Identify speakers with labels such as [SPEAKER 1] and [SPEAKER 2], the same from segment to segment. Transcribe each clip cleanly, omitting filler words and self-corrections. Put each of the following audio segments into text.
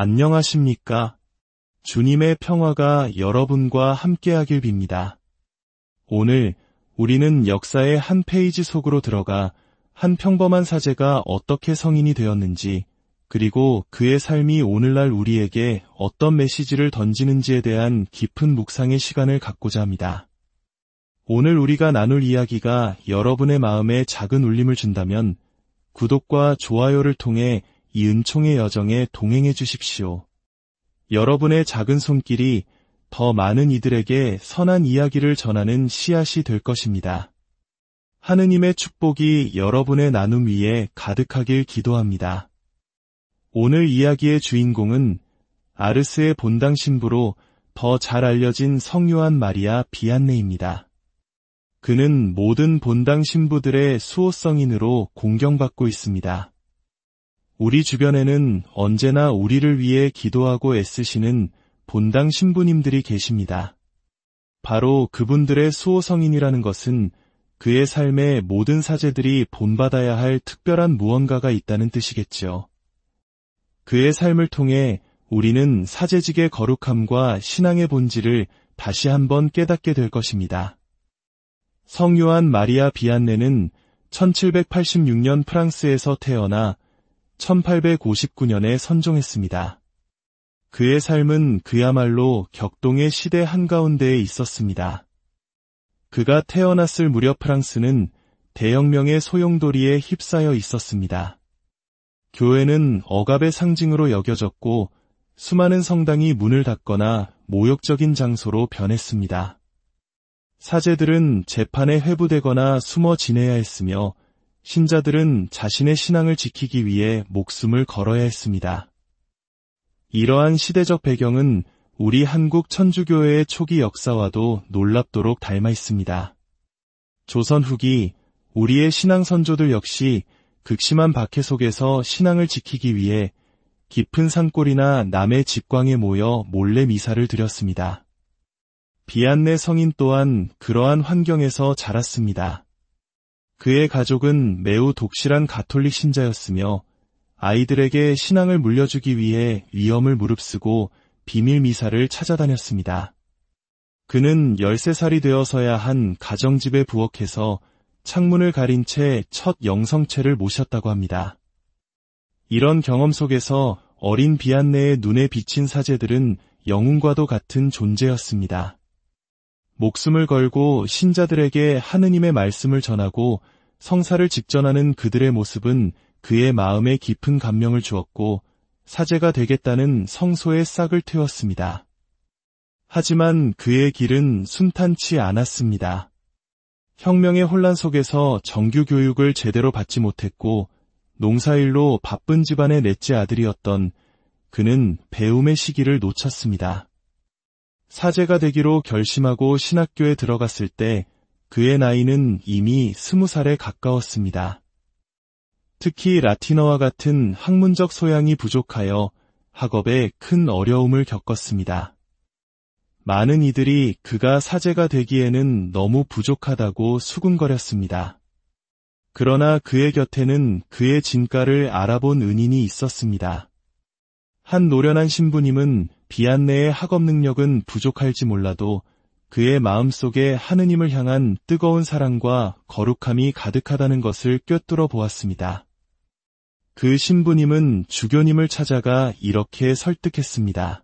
[SPEAKER 1] 안녕하십니까? 주님의 평화가 여러분과 함께하길 빕니다. 오늘 우리는 역사의 한 페이지 속으로 들어가 한 평범한 사제가 어떻게 성인이 되었는지, 그리고 그의 삶이 오늘날 우리에게 어떤 메시지를 던지는지에 대한 깊은 묵상의 시간을 갖고자 합니다. 오늘 우리가 나눌 이야기가 여러분의 마음에 작은 울림을 준다면 구독과 좋아요를 통해 이 은총의 여정에 동행해 주십시오. 여러분의 작은 손길이 더 많은 이들에게 선한 이야기를 전하는 씨앗이 될 것입니다. 하느님의 축복이 여러분의 나눔 위에 가득하길 기도합니다. 오늘 이야기의 주인공은 아르스의 본당 신부로 더 잘 알려진 성요한 마리아 비안네입니다. 그는 모든 본당 신부들의 수호성인으로 공경받고 있습니다. 우리 주변에는 언제나 우리를 위해 기도하고 애쓰시는 본당 신부님들이 계십니다. 바로 그분들의 수호성인이라는 것은 그의 삶에 모든 사제들이 본받아야 할 특별한 무언가가 있다는 뜻이겠죠. 그의 삶을 통해 우리는 사제직의 거룩함과 신앙의 본질을 다시 한번 깨닫게 될 것입니다. 성요한 마리아 비안네는 1786년 프랑스에서 태어나 1859년에 선종했습니다. 그의 삶은 그야말로 격동의 시대 한가운데에 있었습니다. 그가 태어났을 무렵 프랑스는 대혁명의 소용돌이에 휩싸여 있었습니다. 교회는 억압의 상징으로 여겨졌고 수많은 성당이 문을 닫거나 모욕적인 장소로 변했습니다. 사제들은 재판에 회부되거나 숨어 지내야 했으며 신자들은 자신의 신앙을 지키기 위해 목숨을 걸어야 했습니다. 이러한 시대적 배경은 우리 한국 천주교회의 초기 역사와도 놀랍도록 닮아 있습니다. 조선 후기 우리의 신앙 선조들 역시 극심한 박해 속에서 신앙을 지키기 위해 깊은 산골이나 남의 집광에 모여 몰래 미사를 드렸습니다. 비안네 성인 또한 그러한 환경에서 자랐습니다. 그의 가족은 매우 독실한 가톨릭 신자였으며 아이들에게 신앙을 물려주기 위해 위험을 무릅쓰고 비밀 미사를 찾아다녔습니다. 그는 13살이 되어서야 한 가정집에 부엌에서 창문을 가린 채 첫 영성체를 모셨다고 합니다. 이런 경험 속에서 어린 비안네의 눈에 비친 사제들은 영웅과도 같은 존재였습니다. 목숨을 걸고 신자들에게 하느님의 말씀을 전하고 성사를 직전하는 그들의 모습은 그의 마음에 깊은 감명을 주었고 사제가 되겠다는 성소의 싹을 틔웠습니다. 하지만 그의 길은 순탄치 않았습니다. 혁명의 혼란 속에서 정규 교육을 제대로 받지 못했고 농사일로 바쁜 집안의 넷째 아들이었던 그는 배움의 시기를 놓쳤습니다. 사제가 되기로 결심하고 신학교에 들어갔을 때 그의 나이는 이미 20살에 가까웠습니다. 특히 라틴어와 같은 학문적 소양이 부족하여 학업에 큰 어려움을 겪었습니다. 많은 이들이 그가 사제가 되기에는 너무 부족하다고 수군거렸습니다. 그러나 그의 곁에는 그의 진가를 알아본 은인이 있었습니다. 한 노련한 신부님은 비안네의 학업 능력은 부족할지 몰라도 그의 마음속에 하느님을 향한 뜨거운 사랑과 거룩함이 가득하다는 것을 꿰뚫어 보았습니다. 그 신부님은 주교님을 찾아가 이렇게 설득했습니다.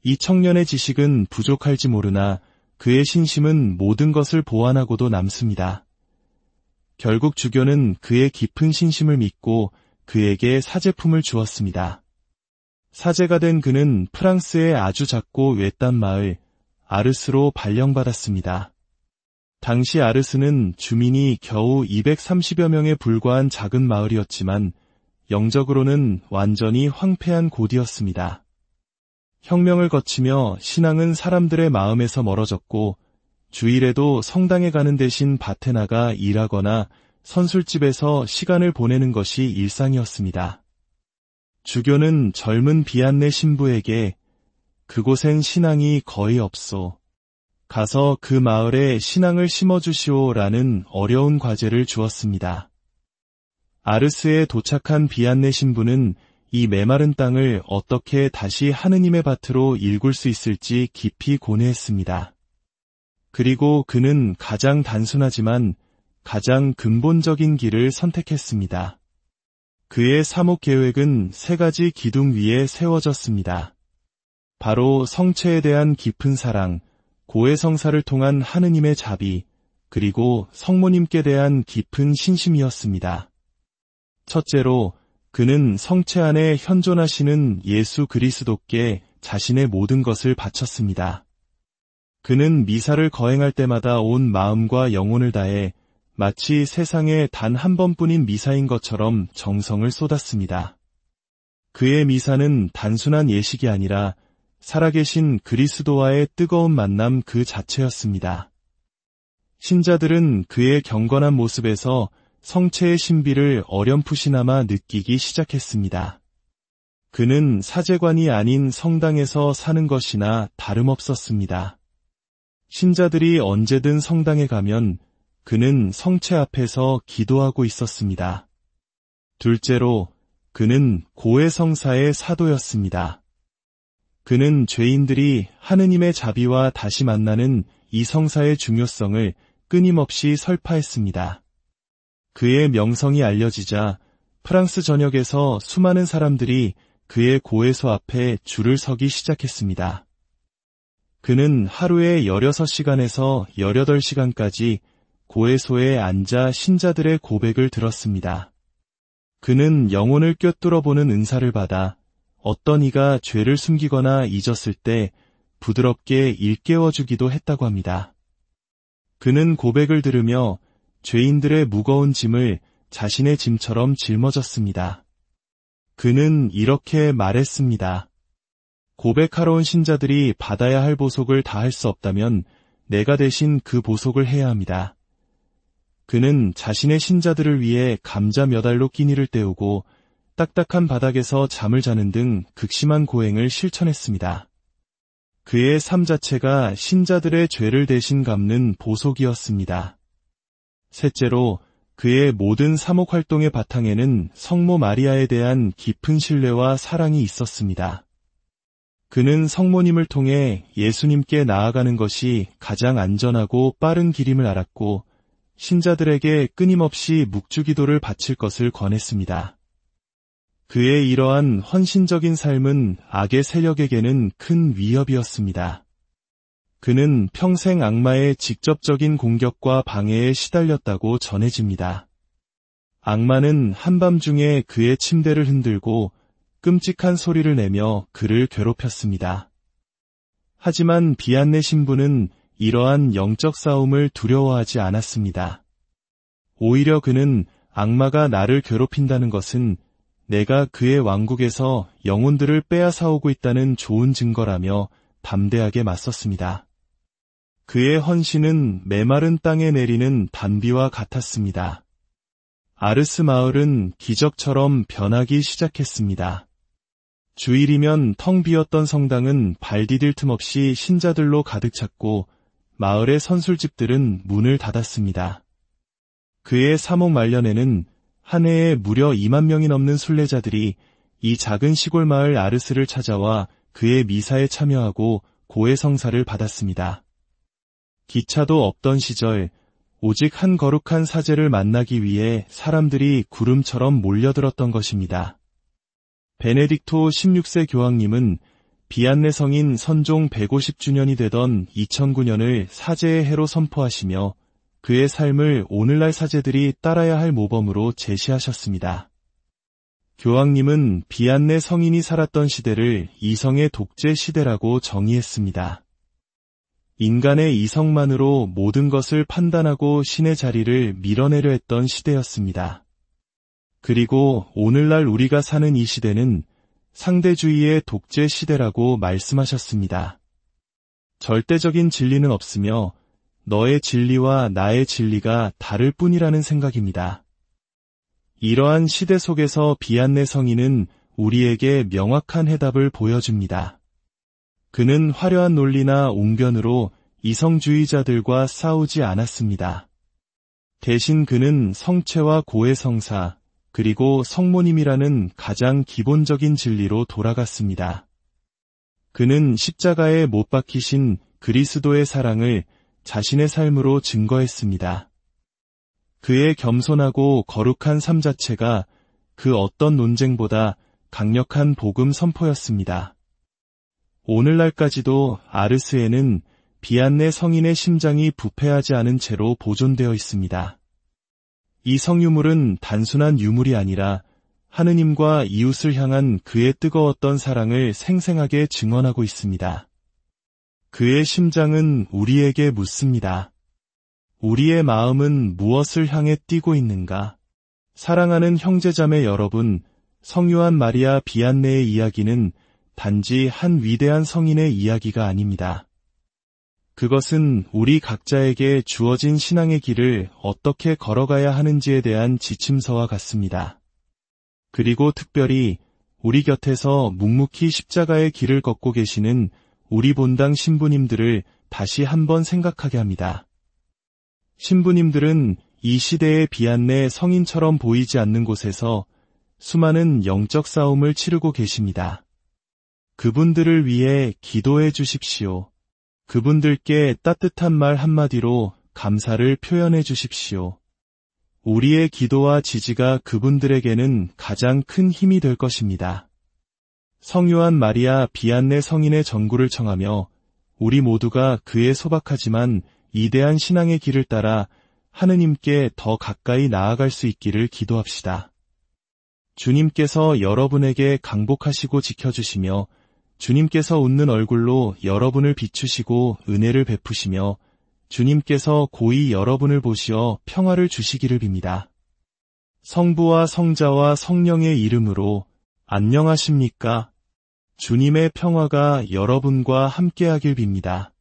[SPEAKER 1] 이 청년의 지식은 부족할지 모르나 그의 신심은 모든 것을 보완하고도 남습니다. 결국 주교는 그의 깊은 신심을 믿고 그에게 사제품을 주었습니다. 사제가 된 그는 프랑스의 아주 작고 외딴 마을 아르스로 발령받았습니다. 당시 아르스는 주민이 겨우 230여 명에 불과한 작은 마을이었지만 영적으로는 완전히 황폐한 곳이었습니다. 혁명을 거치며 신앙은 사람들의 마음에서 멀어졌고 주일에도 성당에 가는 대신 밭에 나가 일하거나 선술집에서 시간을 보내는 것이 일상이었습니다. 주교는 젊은 비안네 신부에게 그곳엔 신앙이 거의 없소. 가서 그 마을에 신앙을 심어주시오라는 어려운 과제를 주었습니다. 아르스에 도착한 비안네 신부는 이 메마른 땅을 어떻게 다시 하느님의 밭으로 일굴 수 있을지 깊이 고뇌했습니다. 그리고 그는 가장 단순하지만 가장 근본적인 길을 선택했습니다. 그의 사목 계획은 3가지 기둥 위에 세워졌습니다. 바로 성체에 대한 깊은 사랑, 고해성사를 통한 하느님의 자비, 그리고 성모님께 대한 깊은 신심이었습니다. 첫째로, 그는 성체 안에 현존하시는 예수 그리스도께 자신의 모든 것을 바쳤습니다. 그는 미사를 거행할 때마다 온 마음과 영혼을 다해 마치 세상에 단 한 번뿐인 미사인 것처럼 정성을 쏟았습니다. 그의 미사는 단순한 예식이 아니라 살아계신 그리스도와의 뜨거운 만남 그 자체였습니다. 신자들은 그의 경건한 모습에서 성체의 신비를 어렴풋이나마 느끼기 시작했습니다. 그는 사제관이 아닌 성당에서 사는 것이나 다름없었습니다. 신자들이 언제든 성당에 가면 그는 성체 앞에서 기도하고 있었습니다. 둘째로, 그는 고해성사의 사도였습니다. 그는 죄인들이 하느님의 자비와 다시 만나는 이 성사의 중요성을 끊임없이 설파했습니다. 그의 명성이 알려지자 프랑스 전역에서 수많은 사람들이 그의 고해소 앞에 줄을 서기 시작했습니다. 그는 하루에 16시간에서 18시간까지 고해소에 앉아 신자들의 고백을 들었습니다. 그는 영혼을 꿰뚫어 보는 은사를 받아 어떤 이가 죄를 숨기거나 잊었을 때 부드럽게 일깨워주기도 했다고 합니다. 그는 고백을 들으며 죄인들의 무거운 짐을 자신의 짐처럼 짊어졌습니다. 그는 이렇게 말했습니다. 고백하러 온 신자들이 받아야 할 보속을 다할 수 없다면 내가 대신 그 보속을 해야 합니다. 그는 자신의 신자들을 위해 감자 몇 알로 끼니를 때우고 딱딱한 바닥에서 잠을 자는 등 극심한 고행을 실천했습니다. 그의 삶 자체가 신자들의 죄를 대신 갚는 보속이었습니다. 셋째로, 그의 모든 사목 활동의 바탕에는 성모 마리아에 대한 깊은 신뢰와 사랑이 있었습니다. 그는 성모님을 통해 예수님께 나아가는 것이 가장 안전하고 빠른 길임을 알았고 신자들에게 끊임없이 묵주기도를 바칠 것을 권했습니다. 그의 이러한 헌신적인 삶은 악의 세력에게는 큰 위협이었습니다. 그는 평생 악마의 직접적인 공격과 방해에 시달렸다고 전해집니다. 악마는 한밤중에 그의 침대를 흔들고 끔찍한 소리를 내며 그를 괴롭혔습니다. 하지만 비안네 신부는 이러한 영적 싸움을 두려워하지 않았습니다. 오히려 그는 악마가 나를 괴롭힌다는 것은 내가 그의 왕국에서 영혼들을 빼앗아오고 있다는 좋은 증거라며 담대하게 맞섰습니다. 그의 헌신은 메마른 땅에 내리는 단비와 같았습니다. 아르스 마을은 기적처럼 변하기 시작했습니다. 주일이면 텅 비었던 성당은 발 디딜 틈 없이 신자들로 가득 찼고 마을의 선술집들은 문을 닫았습니다. 그의 사목 말년에는 한 해에 무려 2만 명이 넘는 순례자들이 이 작은 시골 마을 아르스를 찾아와 그의 미사에 참여하고 고해성사를 받았습니다. 기차도 없던 시절 오직 한 거룩한 사제를 만나기 위해 사람들이 구름처럼 몰려들었던 것입니다. 베네딕토 16세 교황님은 비안네 성인 선종 150주년이 되던 2009년을 사제의 해로 선포하시며 그의 삶을 오늘날 사제들이 따라야 할 모범으로 제시하셨습니다. 교황님은 비안네 성인이 살았던 시대를 이성의 독재 시대라고 정의했습니다. 인간의 이성만으로 모든 것을 판단하고 신의 자리를 밀어내려 했던 시대였습니다. 그리고 오늘날 우리가 사는 이 시대는 상대주의의 독재 시대라고 말씀하셨습니다. 절대적인 진리는 없으며 너의 진리와 나의 진리가 다를 뿐이라는 생각입니다. 이러한 시대 속에서 비안네 성인은 우리에게 명확한 해답을 보여줍니다. 그는 화려한 논리나 웅변으로 이성주의자들과 싸우지 않았습니다. 대신 그는 성체와 고해성사, 그리고 성모님이라는 가장 기본적인 진리로 돌아갔습니다. 그는 십자가에 못 박히신 그리스도의 사랑을 자신의 삶으로 증거했습니다. 그의 겸손하고 거룩한 삶 자체가 그 어떤 논쟁보다 강력한 복음 선포였습니다. 오늘날까지도 아르스에는 비안네 성인의 심장이 부패하지 않은 채로 보존되어 있습니다. 이 성유물은 단순한 유물이 아니라 하느님과 이웃을 향한 그의 뜨거웠던 사랑을 생생하게 증언하고 있습니다. 그의 심장은 우리에게 묻습니다. 우리의 마음은 무엇을 향해 뛰고 있는가? 사랑하는 형제자매 여러분, 성유한 마리아 비안네의 이야기는 단지 한 위대한 성인의 이야기가 아닙니다. 그것은 우리 각자에게 주어진 신앙의 길을 어떻게 걸어가야 하는지에 대한 지침서와 같습니다. 그리고 특별히 우리 곁에서 묵묵히 십자가의 길을 걷고 계시는 우리 본당 신부님들을 다시 한번 생각하게 합니다. 신부님들은 이 시대의 비안네 성인처럼 보이지 않는 곳에서 수많은 영적 싸움을 치르고 계십니다. 그분들을 위해 기도해 주십시오. 그분들께 따뜻한 말 한마디로 감사를 표현해 주십시오. 우리의 기도와 지지가 그분들에게는 가장 큰 힘이 될 것입니다. 성유한 마리아 비안네 성인의 전구를 청하며 우리 모두가 그의 소박하지만 이대한 신앙의 길을 따라 하느님께 더 가까이 나아갈 수 있기를 기도합시다. 주님께서 여러분에게 강복하시고 지켜주시며 주님께서 웃는 얼굴로 여러분을 비추시고 은혜를 베푸시며 주님께서 고이 여러분을 보시어 평화를 주시기를 빕니다. 성부와 성자와 성령의 이름으로 안녕하십니까? 주님의 평화가 여러분과 함께하길 빕니다.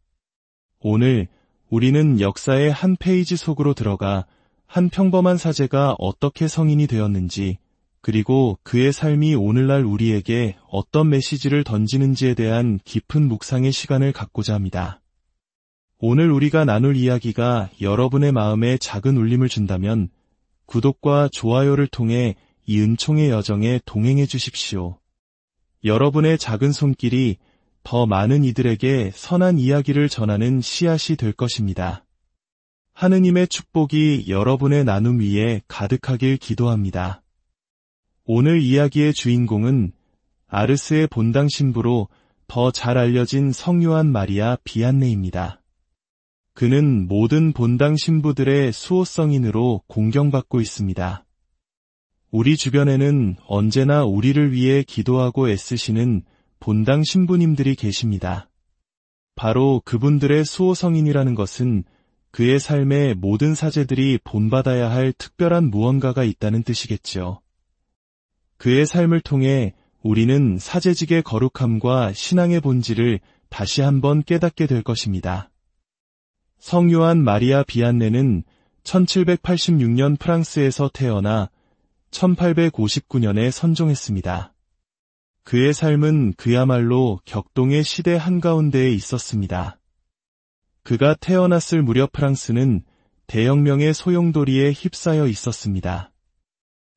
[SPEAKER 1] 오늘 우리는 역사의 한 페이지 속으로 들어가 한 평범한 사제가 어떻게 성인이 되었는지, 그리고 그의 삶이 오늘날 우리에게 어떤 메시지를 던지는지에 대한 깊은 묵상의 시간을 갖고자 합니다. 오늘 우리가 나눌 이야기가 여러분의 마음에 작은 울림을 준다면 구독과 좋아요를 통해 이 은총의 여정에 동행해 주십시오. 여러분의 작은 손길이 더 많은 이들에게 선한 이야기를 전하는 씨앗이 될 것입니다. 하느님의 축복이 여러분의 나눔 위에 가득하길 기도합니다. 오늘 이야기의 주인공은 아르스의 본당 신부로 더 잘 알려진 성유한 마리아 비안네입니다. 그는 모든 본당 신부들의 수호성인으로 공경받고 있습니다. 우리 주변에는 언제나 우리를 위해 기도하고 애쓰시는 본당 신부님들이 계십니다. 바로 그분들의 수호성인이라는 것은 그의 삶에 모든 사제들이 본받아야 할 특별한 무언가가 있다는 뜻이겠죠. 그의 삶을 통해 우리는 사제직의 거룩함과 신앙의 본질을 다시 한번 깨닫게 될 것입니다. 성유한 마리아 비안네는 1786년 프랑스에서 태어나 1859년에 선종했습니다. 그의 삶은 그야말로 격동의 시대 한가운데에 있었습니다. 그가 태어났을 무렵 프랑스는 대혁명의 소용돌이에 휩싸여 있었습니다.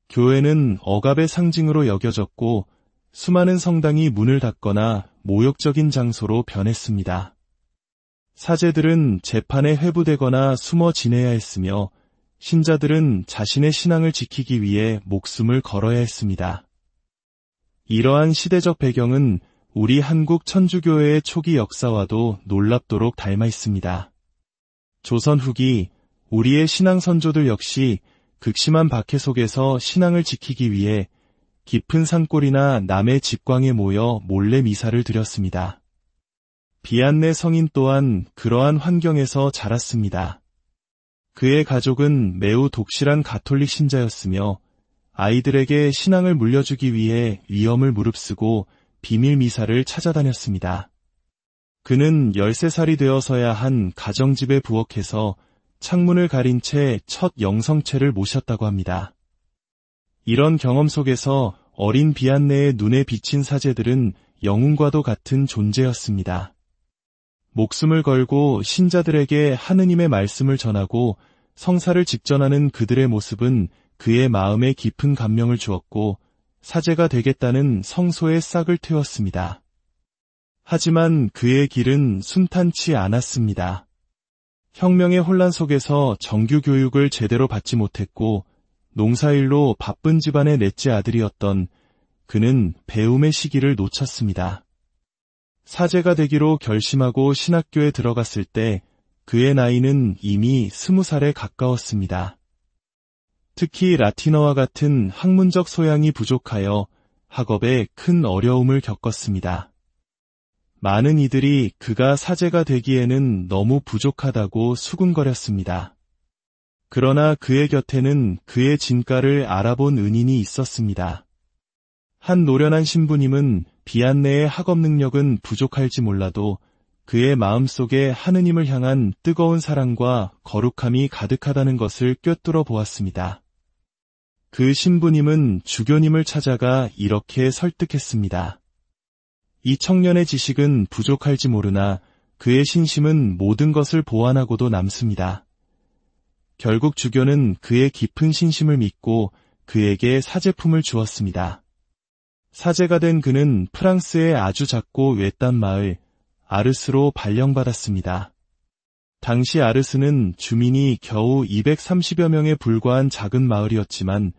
[SPEAKER 1] 교회는 억압의 상징으로 여겨졌고 수많은 성당이 문을 닫거나 모욕적인 장소로 변했습니다. 사제들은 재판에 회부되거나 숨어 지내야 했으며 신자들은 자신의 신앙을 지키기 위해 목숨을 걸어야 했습니다. 이러한 시대적 배경은 우리 한국 천주교회의 초기 역사와도 놀랍도록 닮아 있습니다. 조선 후기 우리의 신앙 선조들 역시 극심한 박해 속에서 신앙을 지키기 위해 깊은 산골이나 남의 집광에 모여 몰래 미사를 드렸습니다. 비안네 성인 또한 그러한 환경에서 자랐습니다. 그의 가족은 매우 독실한 가톨릭 신자였으며 아이들에게 신앙을 물려주기 위해 위험을 무릅쓰고 비밀 미사를 찾아다녔습니다. 그는 13살이 되어서야 한 가정집에 부엌에서 창문을 가린 채 첫 영성체를 모셨다고 합니다. 이런 경험 속에서 어린 비안네의 눈에 비친 사제들은 영웅과도 같은 존재였습니다. 목숨을 걸고 신자들에게 하느님의 말씀을 전하고 성사를 직전하는 그들의 모습은 그의 마음에 깊은 감명을 주었고 사제가 되겠다는 성소의 싹을 틔웠습니다. 하지만 그의 길은 순탄치 않았습니다. 혁명의 혼란 속에서 정규 교육을 제대로 받지 못했고 농사일로 바쁜 집안의 넷째 아들이었던 그는 배움의 시기를 놓쳤습니다. 사제가 되기로 결심하고 신학교에 들어갔을 때 그의 나이는 이미 20살에 가까웠습니다. 특히 라틴어와 같은 학문적 소양이 부족하여 학업에 큰 어려움을 겪었습니다. 많은 이들이 그가 사제가 되기에는 너무 부족하다고 수군거렸습니다. 그러나 그의 곁에는 그의 진가를 알아본 은인이 있었습니다. 한 노련한 신부님은 비안네의 학업 능력은 부족할지 몰라도 그의 마음속에 하느님을 향한 뜨거운 사랑과 거룩함이 가득하다는 것을 꿰뚫어 보았습니다. 그 신부님은 주교님을 찾아가 이렇게 설득했습니다. 이 청년의 지식은 부족할지 모르나 그의 신심은 모든 것을 보완하고도 남습니다. 결국 주교는 그의 깊은 신심을 믿고 그에게 사제품을 주었습니다. 사제가 된 그는 프랑스의 아주 작고 외딴 마을 아르스로 발령받았습니다. 당시 아르스는 주민이 겨우 230여 명에 불과한 작은 마을이었지만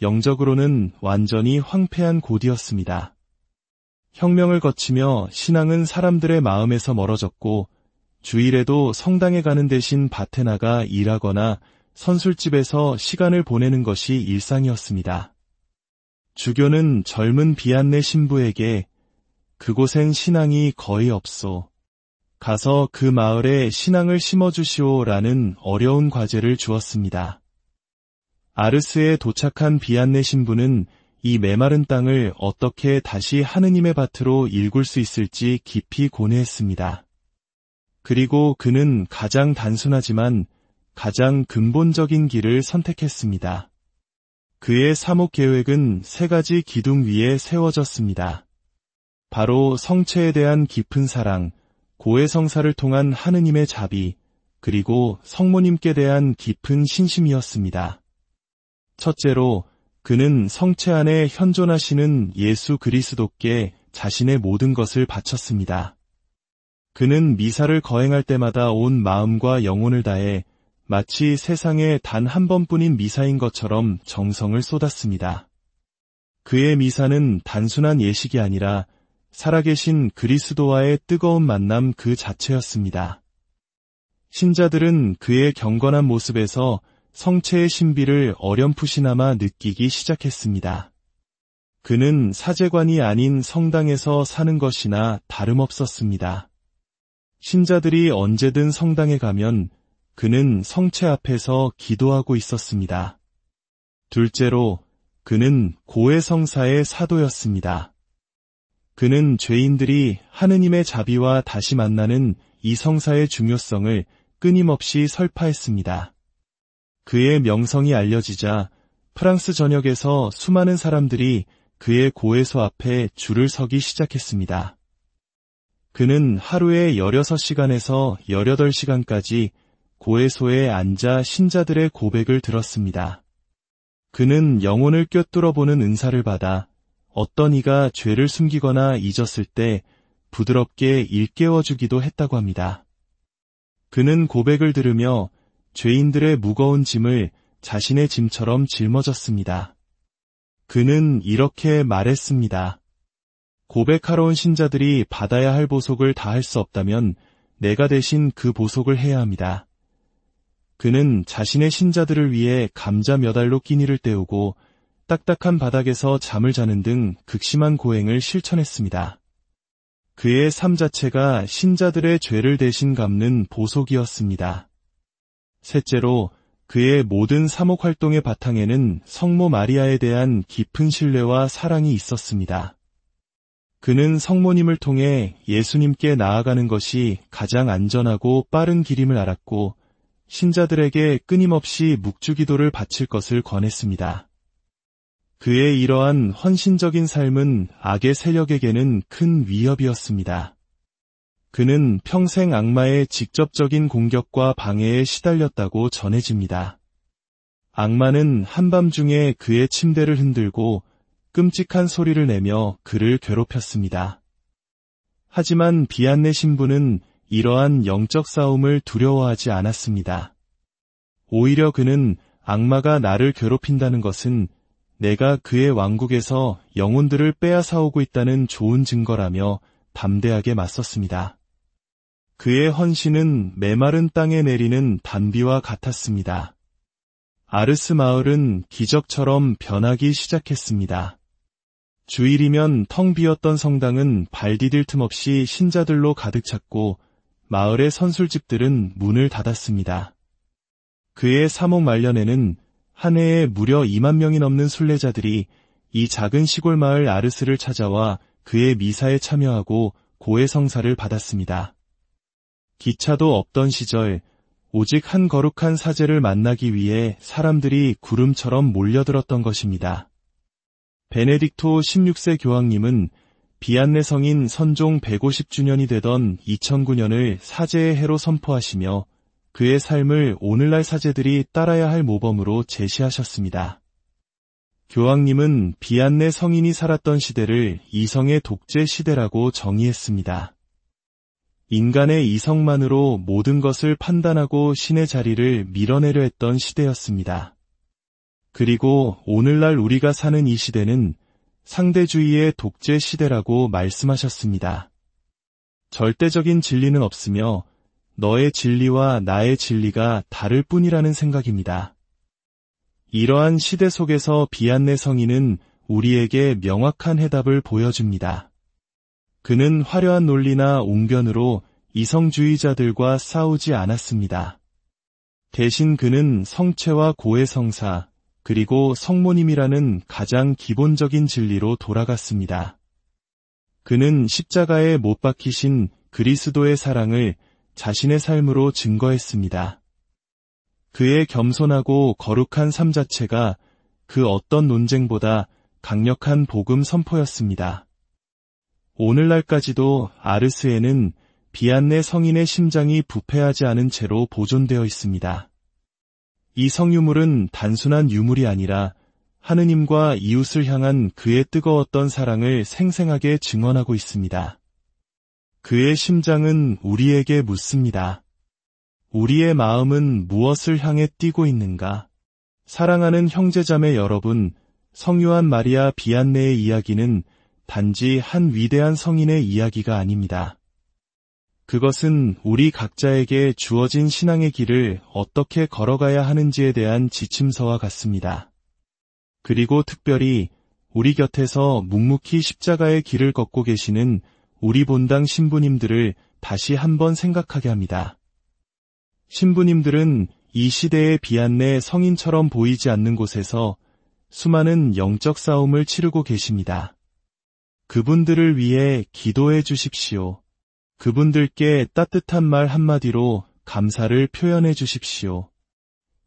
[SPEAKER 1] 영적으로는 완전히 황폐한 곳이었습니다. 혁명을 거치며 신앙은 사람들의 마음에서 멀어졌고 주일에도 성당에 가는 대신 밭에 나가 일하거나 선술집에서 시간을 보내는 것이 일상이었습니다. 주교는 젊은 비안네 신부에게 그곳엔 신앙이 거의 없소. 가서 그 마을에 신앙을 심어주시오라는 어려운 과제를 주었습니다. 아르스에 도착한 비안네 신부는 이 메마른 땅을 어떻게 다시 하느님의 밭으로 일굴 수 있을지 깊이 고뇌했습니다. 그리고 그는 가장 단순하지만 가장 근본적인 길을 선택했습니다. 그의 사목 계획은 3가지 기둥 위에 세워졌습니다. 바로 성체에 대한 깊은 사랑, 고해성사를 통한 하느님의 자비, 그리고 성모님께 대한 깊은 신심이었습니다. 첫째로, 그는 성체 안에 현존하시는 예수 그리스도께 자신의 모든 것을 바쳤습니다. 그는 미사를 거행할 때마다 온 마음과 영혼을 다해 마치 세상에 단 한 번뿐인 미사인 것처럼 정성을 쏟았습니다. 그의 미사는 단순한 예식이 아니라 살아계신 그리스도와의 뜨거운 만남 그 자체였습니다. 신자들은 그의 경건한 모습에서 성체의 신비를 어렴풋이나마 느끼기 시작했습니다. 그는 사제관이 아닌 성당에서 사는 것이나 다름없었습니다. 신자들이 언제든 성당에 가면 그는 성체 앞에서 기도하고 있었습니다. 둘째로, 그는 고해성사의 사도였습니다. 그는 죄인들이 하느님의 자비와 다시 만나는 이 성사의 중요성을 끊임없이 설파했습니다. 그의 명성이 알려지자 프랑스 전역에서 수많은 사람들이 그의 고해소 앞에 줄을 서기 시작했습니다. 그는 하루에 16시간에서 18시간까지 고해소에 앉아 신자들의 고백을 들었습니다. 그는 영혼을 꿰뚫어 보는 은사를 받아 어떤 이가 죄를 숨기거나 잊었을 때 부드럽게 일깨워주기도 했다고 합니다. 그는 고백을 들으며 죄인들의 무거운 짐을 자신의 짐처럼 짊어졌습니다. 그는 이렇게 말했습니다. 고백하러 온 신자들이 받아야 할 보속을 다 할 수 없다면 내가 대신 그 보속을 해야 합니다. 그는 자신의 신자들을 위해 감자 몇 알로 끼니를 때우고 딱딱한 바닥에서 잠을 자는 등 극심한 고행을 실천했습니다. 그의 삶 자체가 신자들의 죄를 대신 갚는 보속이었습니다. 셋째로, 그의 모든 사목 활동의 바탕에는 성모 마리아에 대한 깊은 신뢰와 사랑이 있었습니다. 그는 성모님을 통해 예수님께 나아가는 것이 가장 안전하고 빠른 길임을 알았고 신자들에게 끊임없이 묵주기도를 바칠 것을 권했습니다. 그의 이러한 헌신적인 삶은 악의 세력에게는 큰 위협이었습니다. 그는 평생 악마의 직접적인 공격과 방해에 시달렸다고 전해집니다. 악마는 한밤중에 그의 침대를 흔들고 끔찍한 소리를 내며 그를 괴롭혔습니다. 하지만 비안네 신부는 이러한 영적 싸움을 두려워하지 않았습니다. 오히려 그는 악마가 나를 괴롭힌다는 것은 내가 그의 왕국에서 영혼들을 빼앗아오고 있다는 좋은 증거라며 담대하게 맞섰습니다. 그의 헌신은 메마른 땅에 내리는 단비와 같았습니다. 아르스 마을은 기적처럼 변하기 시작했습니다. 주일이면 텅 비었던 성당은 발 디딜 틈 없이 신자들로 가득 찼고 마을의 선술집들은 문을 닫았습니다. 그의 사목 말년에는 한 해에 무려 2만 명이 넘는 순례자들이 이 작은 시골 마을 아르스를 찾아와 그의 미사에 참여하고 고해성사를 받았습니다. 기차도 없던 시절 오직 한 거룩한 사제를 만나기 위해 사람들이 구름처럼 몰려들었던 것입니다. 베네딕토 16세 교황님은 비안네 성인 선종 150주년이 되던 2009년을 사제의 해로 선포하시며 그의 삶을 오늘날 사제들이 따라야 할 모범으로 제시하셨습니다. 교황님은 비안네 성인이 살았던 시대를 이성의 독재 시대라고 정의했습니다. 인간의 이성만으로 모든 것을 판단하고 신의 자리를 밀어내려 했던 시대였습니다. 그리고 오늘날 우리가 사는 이 시대는 상대주의의 독재 시대라고 말씀하셨습니다. 절대적인 진리는 없으며 너의 진리와 나의 진리가 다를 뿐이라는 생각입니다. 이러한 시대 속에서 비안네 성인은 우리에게 명확한 해답을 보여줍니다. 그는 화려한 논리나 웅변으로 이성주의자들과 싸우지 않았습니다. 대신 그는 성체와 고해성사, 그리고 성모님이라는 가장 기본적인 진리로 돌아갔습니다. 그는 십자가에 못 박히신 그리스도의 사랑을 자신의 삶으로 증거했습니다. 그의 겸손하고 거룩한 삶 자체가 그 어떤 논쟁보다 강력한 복음 선포였습니다. 오늘날까지도 아르스에는 비안네 성인의 심장이 부패하지 않은 채로 보존되어 있습니다. 이 성유물은 단순한 유물이 아니라 하느님과 이웃을 향한 그의 뜨거웠던 사랑을 생생하게 증언하고 있습니다. 그의 심장은 우리에게 묻습니다. 우리의 마음은 무엇을 향해 뛰고 있는가? 사랑하는 형제자매 여러분, 성유한 마리아 비안네의 이야기는 단지 한 위대한 성인의 이야기가 아닙니다. 그것은 우리 각자에게 주어진 신앙의 길을 어떻게 걸어가야 하는지에 대한 지침서와 같습니다. 그리고 특별히 우리 곁에서 묵묵히 십자가의 길을 걷고 계시는 우리 본당 신부님들을 다시 한번 생각하게 합니다. 신부님들은 이 시대의 비안네 성인처럼 보이지 않는 곳에서 수많은 영적 싸움을 치르고 계십니다. 그분들을 위해 기도해 주십시오. 그분들께 따뜻한 말 한마디로 감사를 표현해 주십시오.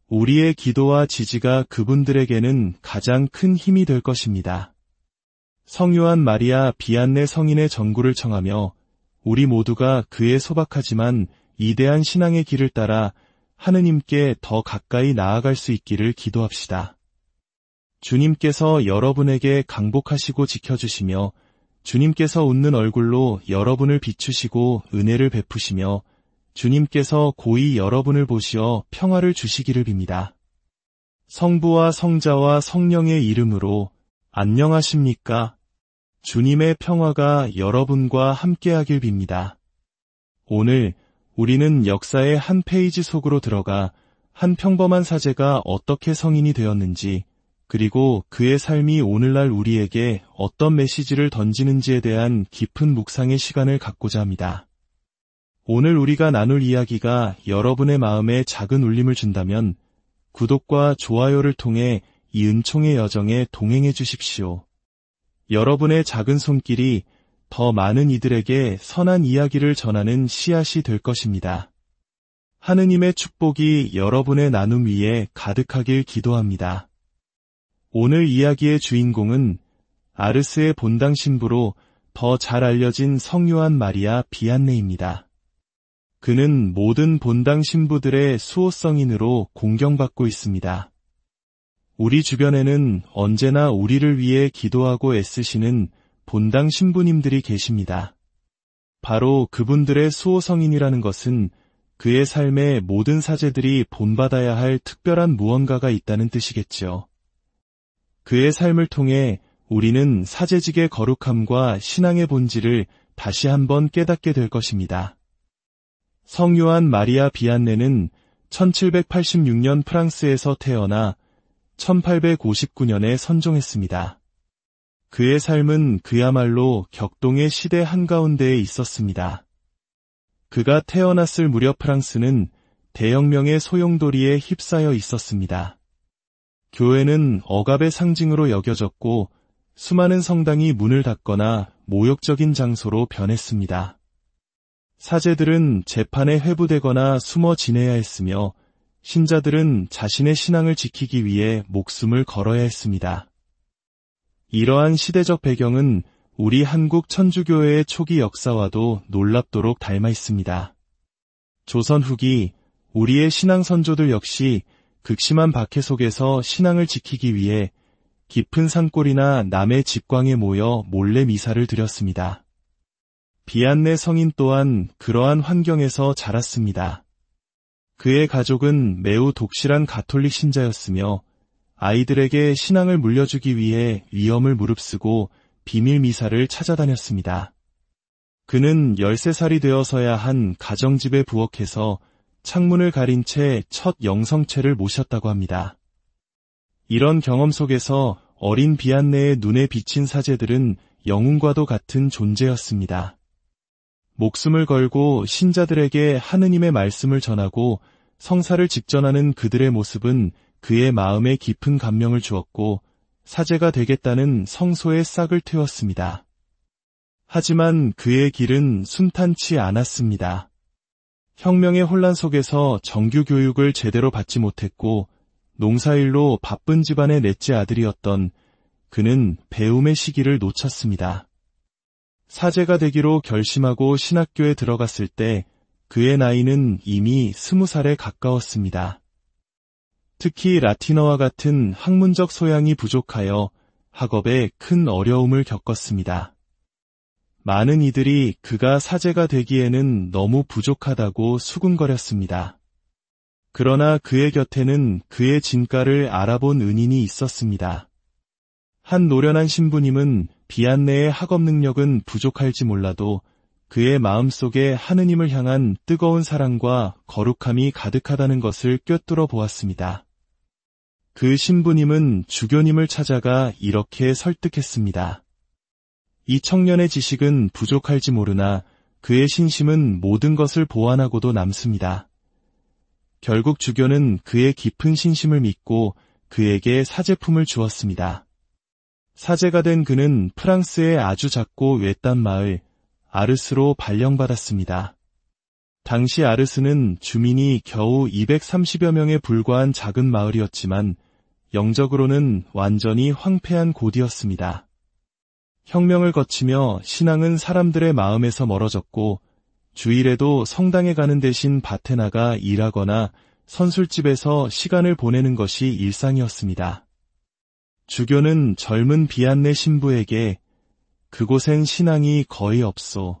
[SPEAKER 1] 우리의 기도와 지지가 그분들에게는 가장 큰 힘이 될 것입니다. 성유한 마리아 비안네 성인의 전구를 청하며 우리 모두가 그의 소박하지만 이대한 신앙의 길을 따라 하느님께 더 가까이 나아갈 수 있기를 기도합시다. 주님께서 여러분에게 강복하시고 지켜주시며 주님께서 웃는 얼굴로 여러분을 비추시고 은혜를 베푸시며 주님께서 고이 여러분을 보시어 평화를 주시기를 빕니다. 성부와 성자와 성령의 이름으로 안녕하십니까? 주님의 평화가 여러분과 함께하길 빕니다. 오늘 우리는 역사의 한 페이지 속으로 들어가 한 평범한 사제가 어떻게 성인이 되었는지, 그리고 그의 삶이 오늘날 우리에게 어떤 메시지를 던지는지에 대한 깊은 묵상의 시간을 갖고자 합니다. 오늘 우리가 나눌 이야기가 여러분의 마음에 작은 울림을 준다면 구독과 좋아요를 통해 이 은총의 여정에 동행해 주십시오. 여러분의 작은 손길이 더 많은 이들에게 선한 이야기를 전하는 씨앗이 될 것입니다. 하느님의 축복이 여러분의 나눔 위에 가득하길 기도합니다. 오늘 이야기의 주인공은 아르스의 본당 신부로 더 잘 알려진 성유한 마리아 비안네입니다. 그는 모든 본당 신부들의 수호성인으로 공경받고 있습니다. 우리 주변에는 언제나 우리를 위해 기도하고 애쓰시는 본당 신부님들이 계십니다. 바로 그분들의 수호성인이라는 것은 그의 삶에 모든 사제들이 본받아야 할 특별한 무언가가 있다는 뜻이겠지요. 그의 삶을 통해 우리는 사제직의 거룩함과 신앙의 본질을 다시 한번 깨닫게 될 것입니다. 성요한 마리아 비안네는 1786년 프랑스에서 태어나 1859년에 선종했습니다. 그의 삶은 그야말로 격동의 시대 한가운데에 있었습니다. 그가 태어났을 무렵 프랑스는 대혁명의 소용돌이에 휩싸여 있었습니다. 교회는 억압의 상징으로 여겨졌고 수많은 성당이 문을 닫거나 모욕적인 장소로 변했습니다. 사제들은 재판에 회부되거나 숨어 지내야 했으며 신자들은 자신의 신앙을 지키기 위해 목숨을 걸어야 했습니다. 이러한 시대적 배경은 우리 한국 천주교회의 초기 역사와도 놀랍도록 닮아 있습니다. 조선 후기 우리의 신앙 선조들 역시 극심한 박해 속에서 신앙을 지키기 위해 깊은 산골이나 남의 집광에 모여 몰래 미사를 드렸습니다. 비안네 성인 또한 그러한 환경에서 자랐습니다. 그의 가족은 매우 독실한 가톨릭 신자였으며 아이들에게 신앙을 물려주기 위해 위험을 무릅쓰고 비밀 미사를 찾아다녔습니다. 그는 13살이 되어서야 한 가정집에 부엌에서 창문을 가린 채 첫 영성체를 모셨다고 합니다. 이런 경험 속에서 어린 비안네의 눈에 비친 사제들은 영웅과도 같은 존재였습니다. 목숨을 걸고 신자들에게 하느님의 말씀을 전하고 성사를 직전하는 그들의 모습은 그의 마음에 깊은 감명을 주었고 사제가 되겠다는 성소의 싹을 틔웠습니다. 하지만 그의 길은 순탄치 않았습니다. 혁명의 혼란 속에서 정규 교육을 제대로 받지 못했고 농사일로 바쁜 집안의 넷째 아들이었던 그는 배움의 시기를 놓쳤습니다. 사제가 되기로 결심하고 신학교에 들어갔을 때 그의 나이는 이미 20살에 가까웠습니다. 특히 라틴어와 같은 학문적 소양이 부족하여 학업에 큰 어려움을 겪었습니다. 많은 이들이 그가 사제가 되기에는 너무 부족하다고 수군거렸습니다. 그러나 그의 곁에는 그의 진가를 알아본 은인이 있었습니다. 한 노련한 신부님은 비안네의 학업 능력은 부족할지 몰라도 그의 마음속에 하느님을 향한 뜨거운 사랑과 거룩함이 가득하다는 것을 꿰뚫어 보았습니다. 그 신부님은 주교님을 찾아가 이렇게 설득했습니다. 이 청년의 지식은 부족할지 모르나 그의 신심은 모든 것을 보완하고도 남습니다. 결국 주교는 그의 깊은 신심을 믿고 그에게 사제품을 주었습니다. 사제가 된 그는 프랑스의 아주 작고 외딴 마을 아르스로 발령받았습니다. 당시 아르스는 주민이 겨우 230여 명에 불과한 작은 마을이었지만 영적으로는 완전히 황폐한 곳이었습니다. 혁명을 거치며 신앙은 사람들의 마음에서 멀어졌고 주일에도 성당에 가는 대신 밭에 나가 일하거나 선술집에서 시간을 보내는 것이 일상이었습니다. 주교는 젊은 비안네 신부에게 그곳엔 신앙이 거의 없소.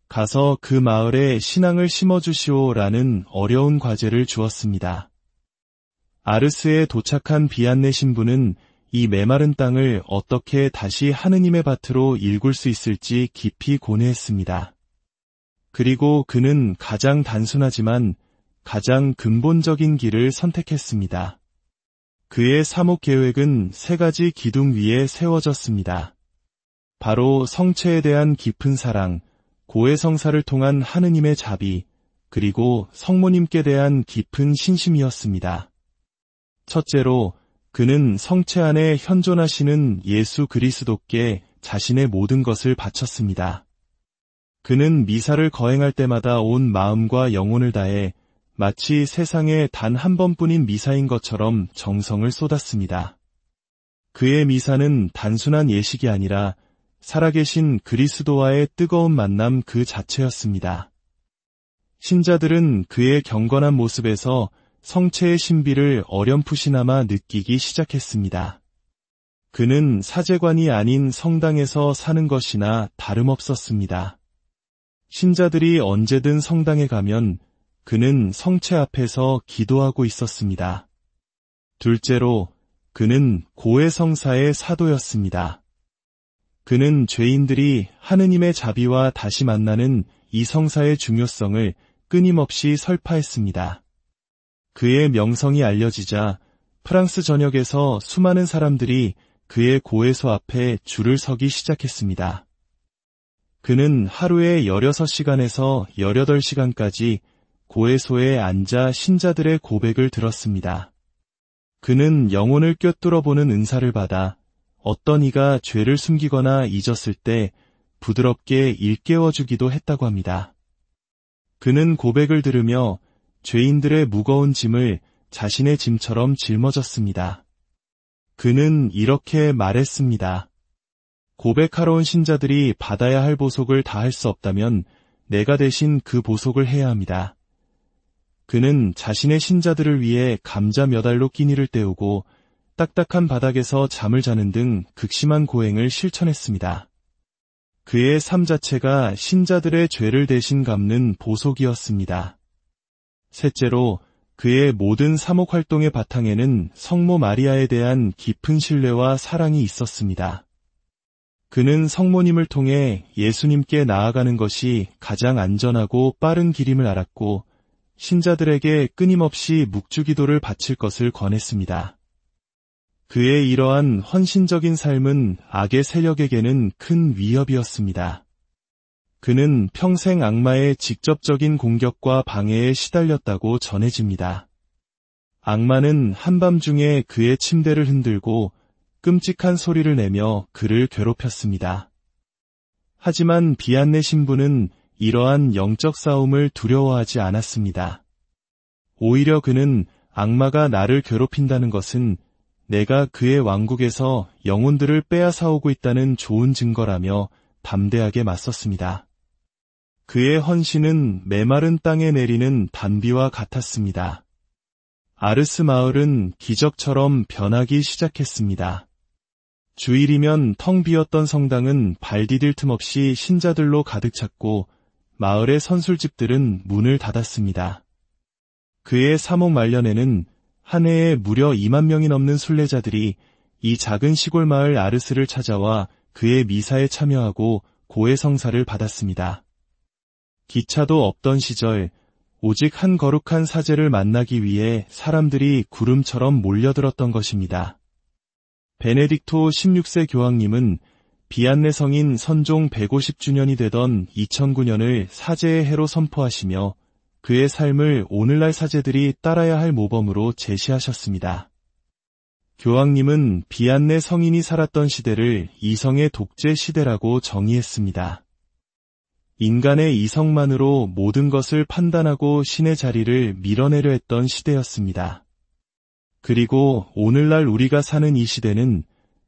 [SPEAKER 1] 가서 그 마을에 신앙을 심어주시오라는 어려운 과제를 주었습니다. 아르스에 도착한 비안네 신부는 이 메마른 땅을 어떻게 다시 하느님의 밭으로 일굴 수 있을지 깊이 고뇌했습니다. 그리고 그는 가장 단순하지만 가장 근본적인 길을 선택했습니다. 그의 사목 계획은 3가지 기둥 위에 세워졌습니다. 바로 성체에 대한 깊은 사랑, 고해성사를 통한 하느님의 자비, 그리고 성모님께 대한 깊은 신심이었습니다. 첫째로, 그는 성체 안에 현존하시는 예수 그리스도께 자신의 모든 것을 바쳤습니다. 그는 미사를 거행할 때마다 온 마음과 영혼을 다해 마치 세상에 단 한 번뿐인 미사인 것처럼 정성을 쏟았습니다. 그의 미사는 단순한 예식이 아니라 살아계신 그리스도와의 뜨거운 만남 그 자체였습니다. 신자들은 그의 경건한 모습에서 성체의 신비를 어렴풋이나마 느끼기 시작했습니다. 그는 사제관이 아닌 성당에서 사는 것이나 다름없었습니다. 신자들이 언제든 성당에 가면 그는 성체 앞에서 기도하고 있었습니다. 둘째로, 그는 고해성사의 사도였습니다. 그는 죄인들이 하느님의 자비와 다시 만나는 이 성사의 중요성을 끊임없이 설파했습니다. 그의 명성이 알려지자 프랑스 전역에서 수많은 사람들이 그의 고해소 앞에 줄을 서기 시작했습니다. 그는 하루에 16시간에서 18시간까지 고해소에 앉아 신자들의 고백을 들었습니다. 그는 영혼을 꿰뚫어보는 은사를 받아 어떤 이가 죄를 숨기거나 잊었을 때 부드럽게 일깨워주기도 했다고 합니다. 그는 고백을 들으며 죄인들의 무거운 짐을 자신의 짐처럼 짊어졌습니다. 그는 이렇게 말했습니다. 고백하러 온 신자들이 받아야 할 보속을 다 할 수 없다면 내가 대신 그 보속을 해야 합니다. 그는 자신의 신자들을 위해 감자 몇 알로 끼니를 때우고 딱딱한 바닥에서 잠을 자는 등 극심한 고행을 실천했습니다. 그의 삶 자체가 신자들의 죄를 대신 갚는 보속이었습니다. 셋째로, 그의 모든 사목 활동의 바탕에는 성모 마리아에 대한 깊은 신뢰와 사랑이 있었습니다. 그는 성모님을 통해 예수님께 나아가는 것이 가장 안전하고 빠른 길임을 알았고 신자들에게 끊임없이 묵주기도를 바칠 것을 권했습니다. 그의 이러한 헌신적인 삶은 악의 세력에게는 큰 위협이었습니다. 그는 평생 악마의 직접적인 공격과 방해에 시달렸다고 전해집니다. 악마는 한밤중에 그의 침대를 흔들고 끔찍한 소리를 내며 그를 괴롭혔습니다. 하지만 비안네 신부는 이러한 영적 싸움을 두려워하지 않았습니다. 오히려 그는 악마가 나를 괴롭힌다는 것은 내가 그의 왕국에서 영혼들을 빼앗아오고 있다는 좋은 증거라며 담대하게 맞섰습니다. 그의 헌신은 메마른 땅에 내리는 단비와 같았습니다. 아르스 마을은 기적처럼 변하기 시작했습니다. 주일이면 텅 비었던 성당은 발 디딜 틈 없이 신자들로 가득 찼고 마을의 선술집들은 문을 닫았습니다. 그의 사목 말년에는 한 해에 무려 2만 명이 넘는 순례자들이 이 작은 시골 마을 아르스를 찾아와 그의 미사에 참여하고 고해성사를 받았습니다. 기차도 없던 시절 오직 한 거룩한 사제를 만나기 위해 사람들이 구름처럼 몰려들었던 것입니다. 베네딕토 16세 교황님은 비안네 성인 선종 150주년이 되던 2009년을 사제의 해로 선포하시며 그의 삶을 오늘날 사제들이 따라야 할 모범으로 제시하셨습니다. 교황님은 비안네 성인이 살았던 시대를 이성의 독재 시대라고 정의했습니다. 인간의 이성만으로 모든 것을 판단하고 신의 자리를 밀어내려 했던 시대였습니다. 그리고 오늘날 우리가 사는 이 시대는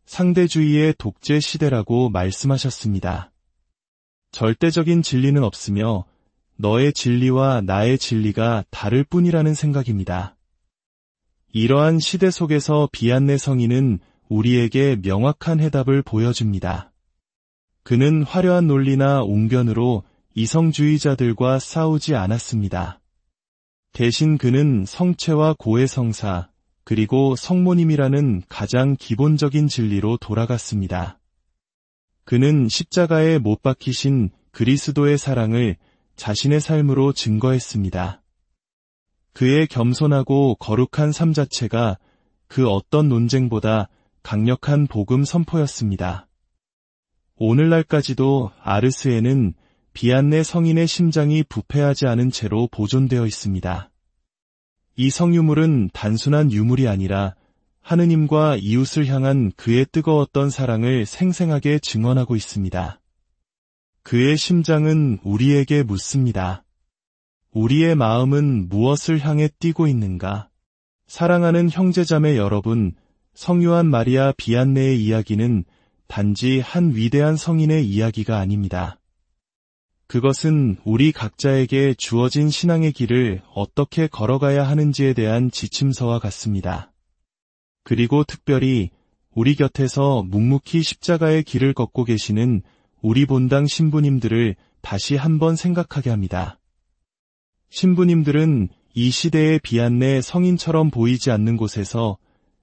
[SPEAKER 1] 상대주의의 독재 시대라고 말씀하셨습니다. 절대적인 진리는 없으며 너의 진리와 나의 진리가 다를 뿐이라는 생각입니다. 이러한 시대 속에서 비안네 성인은 우리에게 명확한 해답을 보여줍니다. 그는 화려한 논리나 웅변으로 이성주의자들과 싸우지 않았습니다. 대신 그는 성체와 고해성사, 그리고 성모님이라는 가장 기본적인 진리로 돌아갔습니다. 그는 십자가에 못 박히신 그리스도의 사랑을 자신의 삶으로 증거했습니다. 그의 겸손하고 거룩한 삶 자체가 그 어떤 논쟁보다 강력한 복음 선포였습니다. 오늘날까지도 아르스에는 비안네 성인의 심장이 부패하지 않은 채로 보존되어 있습니다. 이 성유물은 단순한 유물이 아니라 하느님과 이웃을 향한 그의 뜨거웠던 사랑을 생생하게 증언하고 있습니다. 그의 심장은 우리에게 묻습니다. 우리의 마음은 무엇을 향해 뛰고 있는가? 사랑하는 형제자매 여러분, 성유한 마리아 비안네의 이야기는 단지 한 위대한 성인의 이야기가 아닙니다. 그것은 우리 각자에게 주어진 신앙의 길을 어떻게 걸어가야 하는지에 대한 지침서와 같습니다. 그리고 특별히 우리 곁에서 묵묵히 십자가의 길을 걷고 계시는 우리 본당 신부님들을 다시 한번 생각하게 합니다. 신부님들은 이 시대의 비안내 성인처럼 보이지 않는 곳에서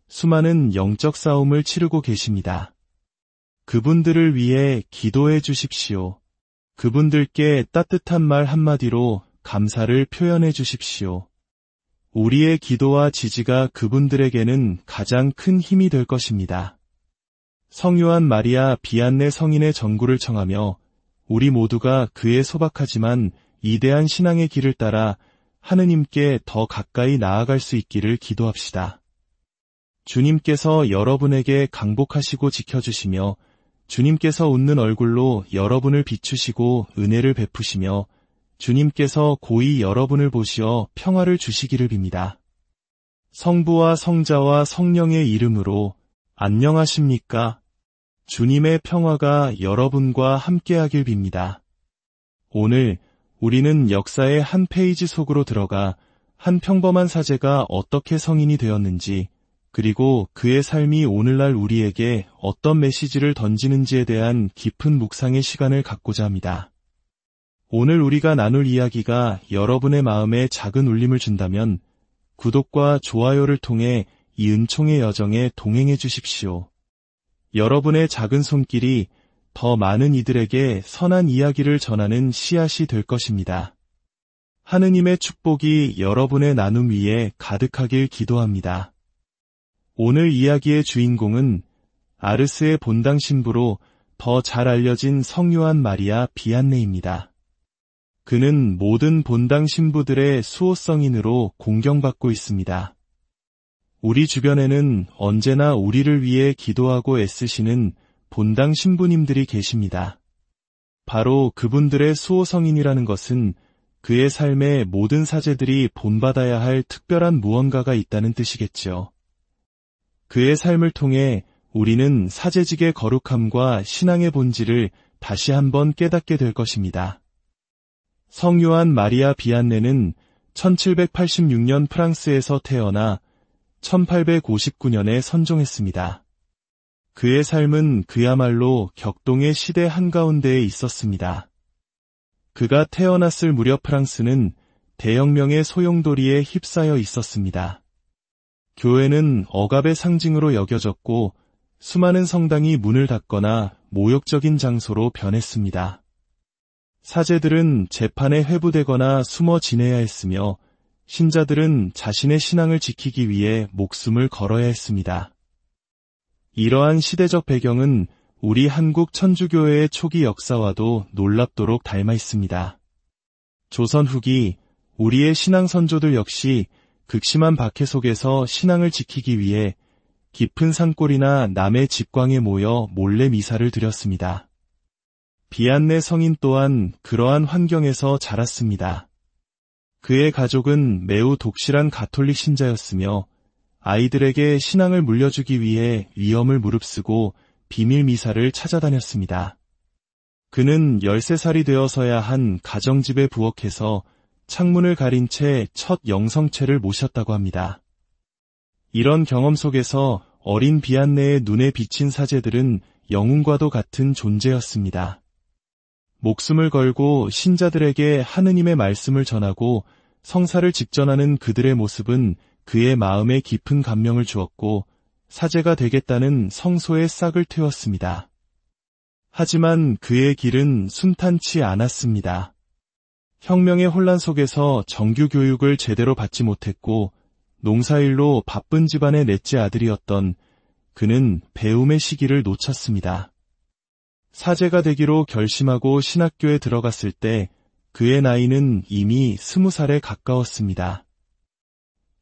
[SPEAKER 1] 수많은 영적 싸움을 치르고 계십니다. 그분들을 위해 기도해 주십시오. 그분들께 따뜻한 말 한마디로 감사를 표현해 주십시오. 우리의 기도와 지지가 그분들에게는 가장 큰 힘이 될 것입니다. 성요한 마리아 비안내 성인의 전구를 청하며 우리 모두가 그의 소박하지만 위대한 신앙의 길을 따라 하느님께 더 가까이 나아갈 수 있기를 기도합시다. 주님께서 여러분에게 강복하시고 지켜주시며 주님께서 웃는 얼굴로 여러분을 비추시고 은혜를 베푸시며 주님께서 고이 여러분을 보시어 평화를 주시기를 빕니다. 성부와 성자와 성령의 이름으로 안녕하십니까? 주님의 평화가 여러분과 함께하길 빕니다. 오늘 우리는 역사의 한 페이지 속으로 들어가 한 평범한 사제가 어떻게 성인이 되었는지, 그리고 그의 삶이 오늘날 우리에게 어떤 메시지를 던지는지에 대한 깊은 묵상의 시간을 갖고자 합니다. 오늘 우리가 나눌 이야기가 여러분의 마음에 작은 울림을 준다면 구독과 좋아요를 통해 이 은총의 여정에 동행해 주십시오. 여러분의 작은 손길이 더 많은 이들에게 선한 이야기를 전하는 씨앗이 될 것입니다. 하느님의 축복이 여러분의 나눔 위에 가득하길 기도합니다. 오늘 이야기의 주인공은 아르스의 본당 신부로 더 잘 알려진 성요한 마리아 비안네입니다. 그는 모든 본당 신부들의 수호성인으로 공경받고 있습니다. 우리 주변에는 언제나 우리를 위해 기도하고 애쓰시는 본당 신부님들이 계십니다. 바로 그분들의 수호성인이라는 것은 그의 삶에 모든 사제들이 본받아야 할 특별한 무언가가 있다는 뜻이겠죠. 그의 삶을 통해 우리는 사제직의 거룩함과 신앙의 본질을 다시 한번 깨닫게 될 것입니다. 성요한 마리아 비안네는 1786년 프랑스에서 태어나 1859년에 선종했습니다. 그의 삶은 그야말로 격동의 시대 한가운데에 있었습니다. 그가 태어났을 무렵 프랑스는 대혁명의 소용돌이에 휩싸여 있었습니다. 교회는 억압의 상징으로 여겨졌고 수많은 성당이 문을 닫거나 모욕적인 장소로 변했습니다. 사제들은 재판에 회부되거나 숨어 지내야 했으며 신자들은 자신의 신앙을 지키기 위해 목숨을 걸어야 했습니다. 이러한 시대적 배경은 우리 한국 천주교회의 초기 역사와도 놀랍도록 닮아 있습니다. 조선 후기 우리의 신앙 선조들 역시 극심한 박해 속에서 신앙을 지키기 위해 깊은 산골이나 남의 집광에 모여 몰래 미사를 드렸습니다. 비안네 성인 또한 그러한 환경에서 자랐습니다. 그의 가족은 매우 독실한 가톨릭 신자였으며 아이들에게 신앙을 물려주기 위해 위험을 무릅쓰고 비밀 미사를 찾아다녔습니다. 그는 13살이 되어서야 한 가정집에 부엌에서 창문을 가린 채 첫 영성체를 모셨다고 합니다. 이런 경험 속에서 어린 비안네의 눈에 비친 사제들은 영웅과도 같은 존재였습니다. 목숨을 걸고 신자들에게 하느님의 말씀을 전하고 성사를 직전하는 그들의 모습은 그의 마음에 깊은 감명을 주었고 사제가 되겠다는 성소의 싹을 틔웠습니다. 하지만 그의 길은 순탄치 않았습니다. 혁명의 혼란 속에서 정규 교육을 제대로 받지 못했고 농사일로 바쁜 집안의 넷째 아들이었던 그는 배움의 시기를 놓쳤습니다. 사제가 되기로 결심하고 신학교에 들어갔을 때 그의 나이는 이미 20살에 가까웠습니다.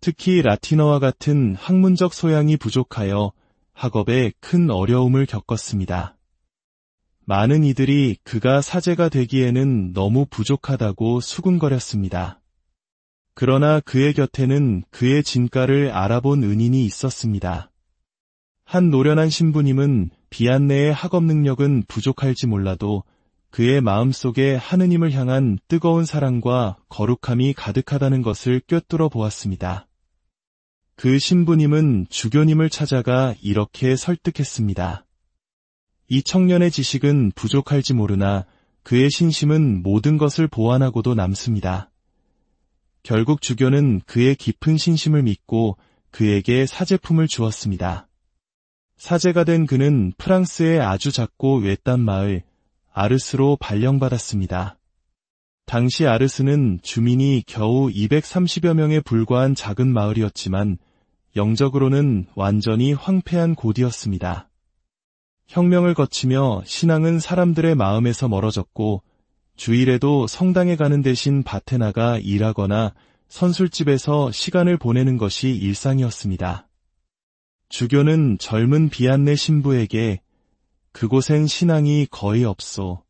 [SPEAKER 1] 특히 라틴어와 같은 학문적 소양이 부족하여 학업에 큰 어려움을 겪었습니다. 많은 이들이 그가 사제가 되기에는 너무 부족하다고 수군거렸습니다. 그러나 그의 곁에는 그의 진가를 알아본 은인이 있었습니다. 한 노련한 신부님은 비안네의 학업 능력은 부족할지 몰라도 그의 마음속에 하느님을 향한 뜨거운 사랑과 거룩함이 가득하다는 것을 꿰뚫어 보았습니다. 그 신부님은 주교님을 찾아가 이렇게 설득했습니다. 이 청년의 지식은 부족할지 모르나 그의 신심은 모든 것을 보완하고도 남습니다. 결국 주교는 그의 깊은 신심을 믿고 그에게 사제품을 주었습니다. 사제가 된 그는 프랑스의 아주 작고 외딴 마을 아르스로 발령받았습니다. 당시 아르스는 주민이 겨우 230여 명에 불과한 작은 마을이었지만 영적으로는 완전히 황폐한 곳이었습니다. 혁명을 거치며 신앙은 사람들의 마음에서 멀어졌고 주일에도 성당에 가는 대신 밭에 나가 일하거나 선술집에서 시간을 보내는 것이 일상이었습니다. 주교는 젊은 비안네 신부에게 그곳엔 신앙이 거의 없소.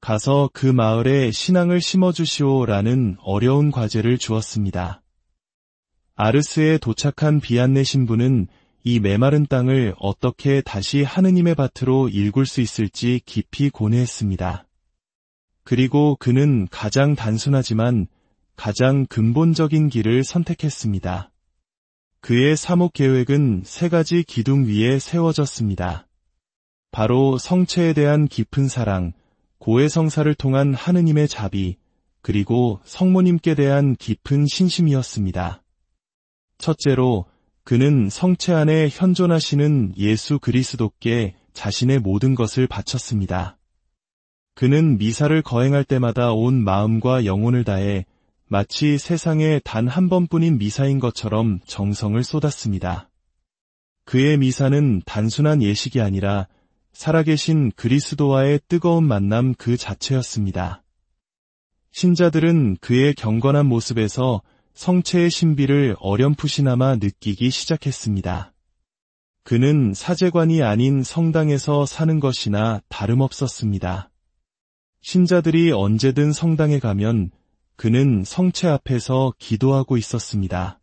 [SPEAKER 1] 가서 그 마을에 신앙을 심어주시오라는 어려운 과제를 주었습니다. 아르스에 도착한 비안네 신부는 이 메마른 땅을 어떻게 다시 하느님의 밭으로 일굴 수 있을지 깊이 고뇌했습니다. 그리고 그는 가장 단순하지만 가장 근본적인 길을 선택했습니다. 그의 사목 계획은 3가지 기둥 위에 세워졌습니다. 바로 성체에 대한 깊은 사랑, 고해성사를 통한 하느님의 자비, 그리고 성모님께 대한 깊은 신심이었습니다. 첫째로, 그는 성체 안에 현존하시는 예수 그리스도께 자신의 모든 것을 바쳤습니다. 그는 미사를 거행할 때마다 온 마음과 영혼을 다해 마치 세상에 단 한 번뿐인 미사인 것처럼 정성을 쏟았습니다. 그의 미사는 단순한 예식이 아니라 살아계신 그리스도와의 뜨거운 만남 그 자체였습니다. 신자들은 그의 경건한 모습에서 성체의 신비를 어렴풋이나마 느끼기 시작했습니다. 그는 사제관이 아닌 성당에서 사는 것이나 다름없었습니다. 신자들이 언제든 성당에 가면 그는 성체 앞에서 기도하고 있었습니다.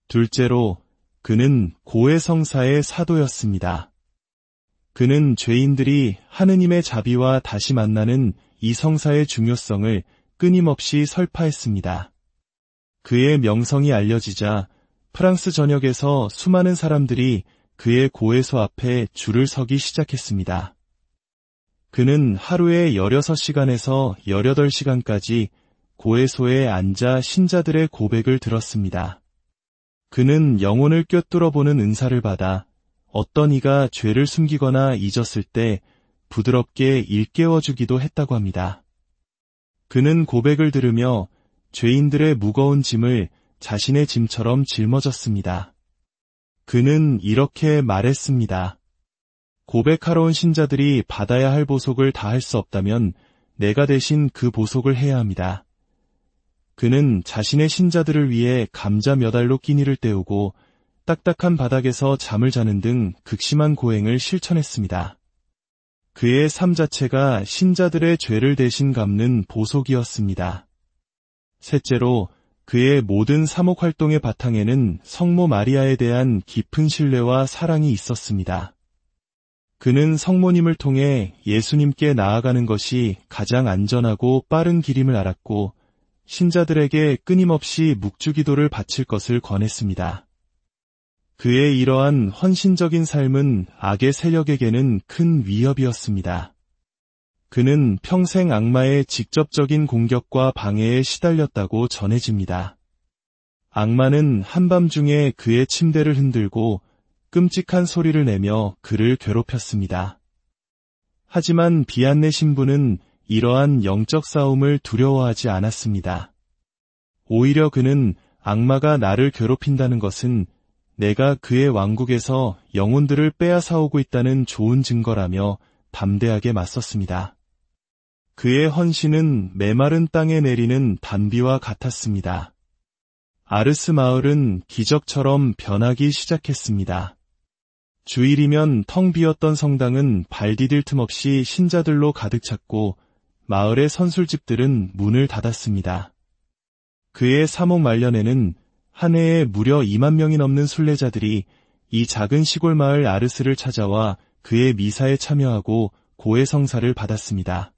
[SPEAKER 1] 둘째로, 그는 고해성사의 사도였습니다. 그는 죄인들이 하느님의 자비와 다시 만나는 이 성사의 중요성을 끊임없이 설파했습니다. 그의 명성이 알려지자 프랑스 전역에서 수많은 사람들이 그의 고해소 앞에 줄을 서기 시작했습니다. 그는 하루에 16시간에서 18시간까지 고해소에 앉아 신자들의 고백을 들었습니다. 그는 영혼을 꿰뚫어 보는 은사를 받아 어떤 이가 죄를 숨기거나 잊었을 때 부드럽게 일깨워주기도 했다고 합니다. 그는 고백을 들으며 죄인들의 무거운 짐을 자신의 짐처럼 짊어졌습니다. 그는 이렇게 말했습니다. 고백하러 온 신자들이 받아야 할 보속을 다할 수 없다면 내가 대신 그 보속을 해야 합니다. 그는 자신의 신자들을 위해 감자 몇 알로 끼니를 때우고 딱딱한 바닥에서 잠을 자는 등 극심한 고행을 실천했습니다. 그의 삶 자체가 신자들의 죄를 대신 갚는 보속이었습니다. 셋째로, 그의 모든 사목 활동의 바탕에는 성모 마리아에 대한 깊은 신뢰와 사랑이 있었습니다. 그는 성모님을 통해 예수님께 나아가는 것이 가장 안전하고 빠른 길임을 알았고 신자들에게 끊임없이 묵주기도를 바칠 것을 권했습니다. 그의 이러한 헌신적인 삶은 악의 세력에게는 큰 위협이었습니다. 그는 평생 악마의 직접적인 공격과 방해에 시달렸다고 전해집니다. 악마는 한밤중에 그의 침대를 흔들고 끔찍한 소리를 내며 그를 괴롭혔습니다. 하지만 비안네 신부는 이러한 영적 싸움을 두려워하지 않았습니다. 오히려 그는 악마가 나를 괴롭힌다는 것은 내가 그의 왕국에서 영혼들을 빼앗아오고 있다는 좋은 증거라며 담대하게 맞섰습니다. 그의 헌신은 메마른 땅에 내리는 단비와 같았습니다. 아르스 마을은 기적처럼 변하기 시작했습니다. 주일이면 텅 비었던 성당은 발 디딜 틈 없이 신자들로 가득 찼고 마을의 선술집들은 문을 닫았습니다. 그의 사목 말년에는 한 해에 무려 2만 명이 넘는 순례자들이 이 작은 시골 마을 아르스를 찾아와 그의 미사에 참여하고 고해성사를 받았습니다.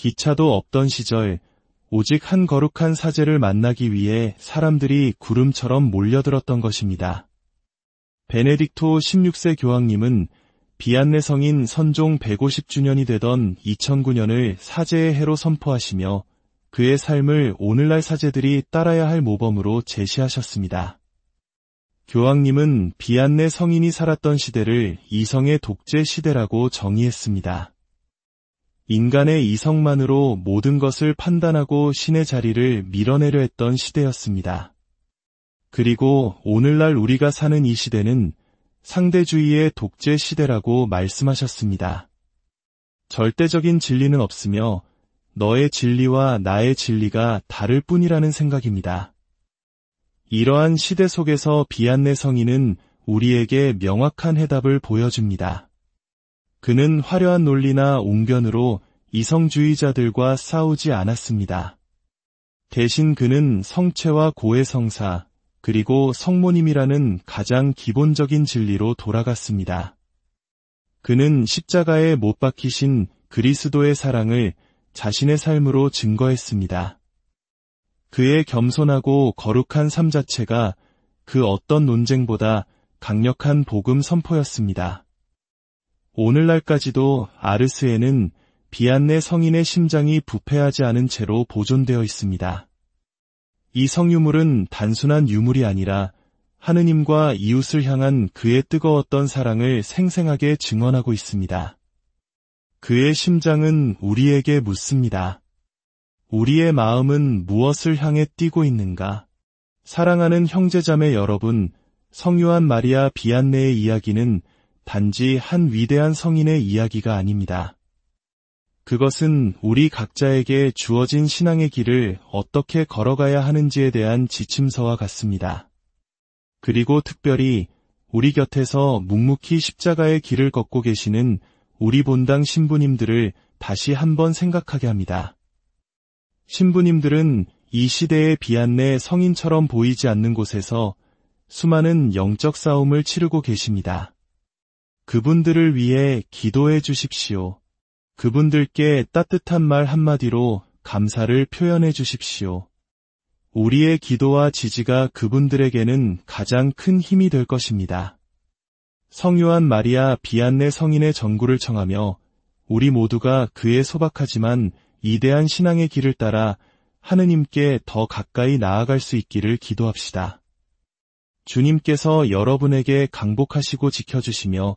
[SPEAKER 1] 기차도 없던 시절 오직 한 거룩한 사제를 만나기 위해 사람들이 구름처럼 몰려들었던 것입니다. 베네딕토 16세 교황님은 비안네 성인 선종 150주년이 되던 2009년을 사제의 해로 선포하시며 그의 삶을 오늘날 사제들이 따라야 할 모범으로 제시하셨습니다. 교황님은 비안네 성인이 살았던 시대를 이성의 독재 시대라고 정의했습니다. 인간의 이성만으로 모든 것을 판단하고 신의 자리를 밀어내려 했던 시대였습니다. 그리고 오늘날 우리가 사는 이 시대는 상대주의의 독재 시대라고 말씀하셨습니다. 절대적인 진리는 없으며 너의 진리와 나의 진리가 다를 뿐이라는 생각입니다. 이러한 시대 속에서 비안네 성인은 우리에게 명확한 해답을 보여줍니다. 그는 화려한 논리나 웅변으로 이성주의자들과 싸우지 않았습니다. 대신 그는 성체와 고해성사, 그리고 성모님이라는 가장 기본적인 진리로 돌아갔습니다. 그는 십자가에 못 박히신 그리스도의 사랑을 자신의 삶으로 증거했습니다. 그의 겸손하고 거룩한 삶 자체가 그 어떤 논쟁보다 강력한 복음 선포였습니다. 오늘날까지도 아르스에는 비안네 성인의 심장이 부패하지 않은 채로 보존되어 있습니다. 이 성유물은 단순한 유물이 아니라 하느님과 이웃을 향한 그의 뜨거웠던 사랑을 생생하게 증언하고 있습니다. 그의 심장은 우리에게 묻습니다. 우리의 마음은 무엇을 향해 뛰고 있는가? 사랑하는 형제자매 여러분, 성유한 마리아 비안네의 이야기는 단지 한 위대한 성인의 이야기가 아닙니다. 그것은 우리 각자에게 주어진 신앙의 길을 어떻게 걸어가야 하는지에 대한 지침서와 같습니다. 그리고 특별히 우리 곁에서 묵묵히 십자가의 길을 걷고 계시는 우리 본당 신부님들을 다시 한번 생각하게 합니다. 신부님들은 이 시대의 비안네 성인처럼 보이지 않는 곳에서 수많은 영적 싸움을 치르고 계십니다. 그분들을 위해 기도해 주십시오. 그분들께 따뜻한 말 한마디로 감사를 표현해 주십시오. 우리의 기도와 지지가 그분들에게는 가장 큰 힘이 될 것입니다. 성유한 마리아 비안네 성인의 전구를 청하며 우리 모두가 그의 소박하지만 이대한 신앙의 길을 따라 하느님께 더 가까이 나아갈 수 있기를 기도합시다. 주님께서 여러분에게 강복하시고 지켜주시며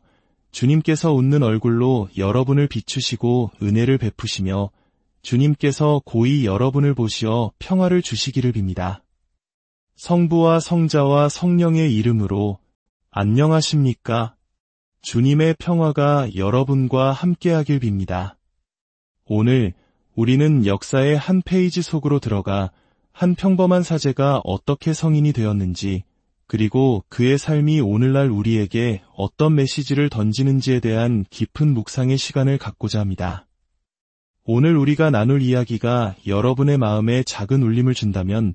[SPEAKER 1] 주님께서 웃는 얼굴로 여러분을 비추시고 은혜를 베푸시며 주님께서 고이 여러분을 보시어 평화를 주시기를 빕니다. 성부와 성자와 성령의 이름으로 안녕하십니까? 주님의 평화가 여러분과 함께하길 빕니다. 오늘 우리는 역사의 한 페이지 속으로 들어가 한 평범한 사제가 어떻게 성인이 되었는지, 그리고 그의 삶이 오늘날 우리에게 어떤 메시지를 던지는지에 대한 깊은 묵상의 시간을 갖고자 합니다. 오늘 우리가 나눌 이야기가 여러분의 마음에 작은 울림을 준다면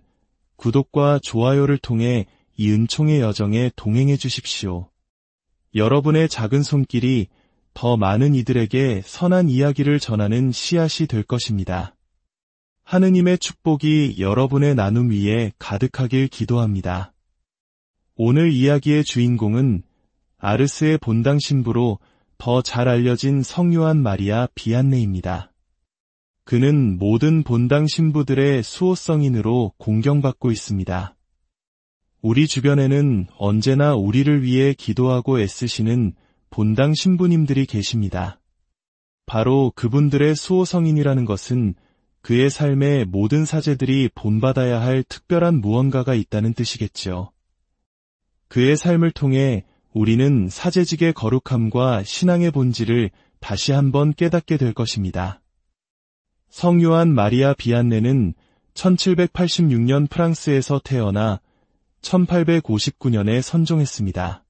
[SPEAKER 1] 구독과 좋아요를 통해 이 은총의 여정에 동행해 주십시오. 여러분의 작은 손길이 더 많은 이들에게 선한 이야기를 전하는 씨앗이 될 것입니다. 하느님의 축복이 여러분의 나눔 위에 가득하길 기도합니다. 오늘 이야기의 주인공은 아르스의 본당 신부로 더 잘 알려진 성유한 마리아 비안네입니다. 그는 모든 본당 신부들의 수호성인으로 공경받고 있습니다. 우리 주변에는 언제나 우리를 위해 기도하고 애쓰시는 본당 신부님들이 계십니다. 바로 그분들의 수호성인이라는 것은 그의 삶에 모든 사제들이 본받아야 할 특별한 무언가가 있다는 뜻이겠죠. 그의 삶을 통해 우리는 사제직의 거룩함과 신앙의 본질을 다시 한번 깨닫게 될 것입니다. 성유한 마리아 비안네는 1786년 프랑스에서 태어나 1859년에 선종했습니다.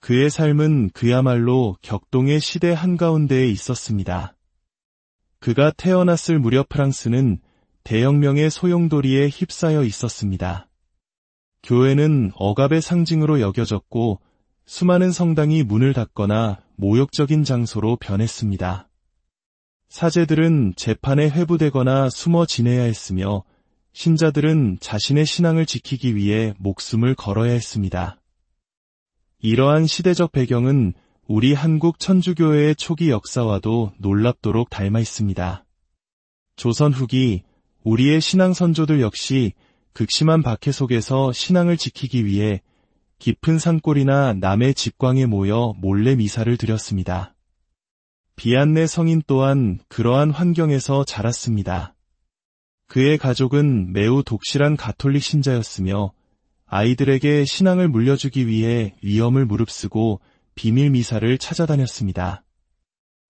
[SPEAKER 1] 그의 삶은 그야말로 격동의 시대 한가운데에 있었습니다. 그가 태어났을 무렵 프랑스는 대혁명의 소용돌이에 휩싸여 있었습니다. 교회는 억압의 상징으로 여겨졌고 수많은 성당이 문을 닫거나 모욕적인 장소로 변했습니다. 사제들은 재판에 회부되거나 숨어 지내야 했으며 신자들은 자신의 신앙을 지키기 위해 목숨을 걸어야 했습니다. 이러한 시대적 배경은 우리 한국 천주교회의 초기 역사와도 놀랍도록 닮아 있습니다. 조선 후기 우리의 신앙 선조들 역시 극심한 박해 속에서 신앙을 지키기 위해 깊은 산골이나 남의 집광에 모여 몰래 미사를 드렸습니다. 비안내 성인 또한 그러한 환경에서 자랐습니다. 그의 가족은 매우 독실한 가톨릭 신자였으며 아이들에게 신앙을 물려주기 위해 위험을 무릅쓰고 비밀 미사를 찾아다녔습니다.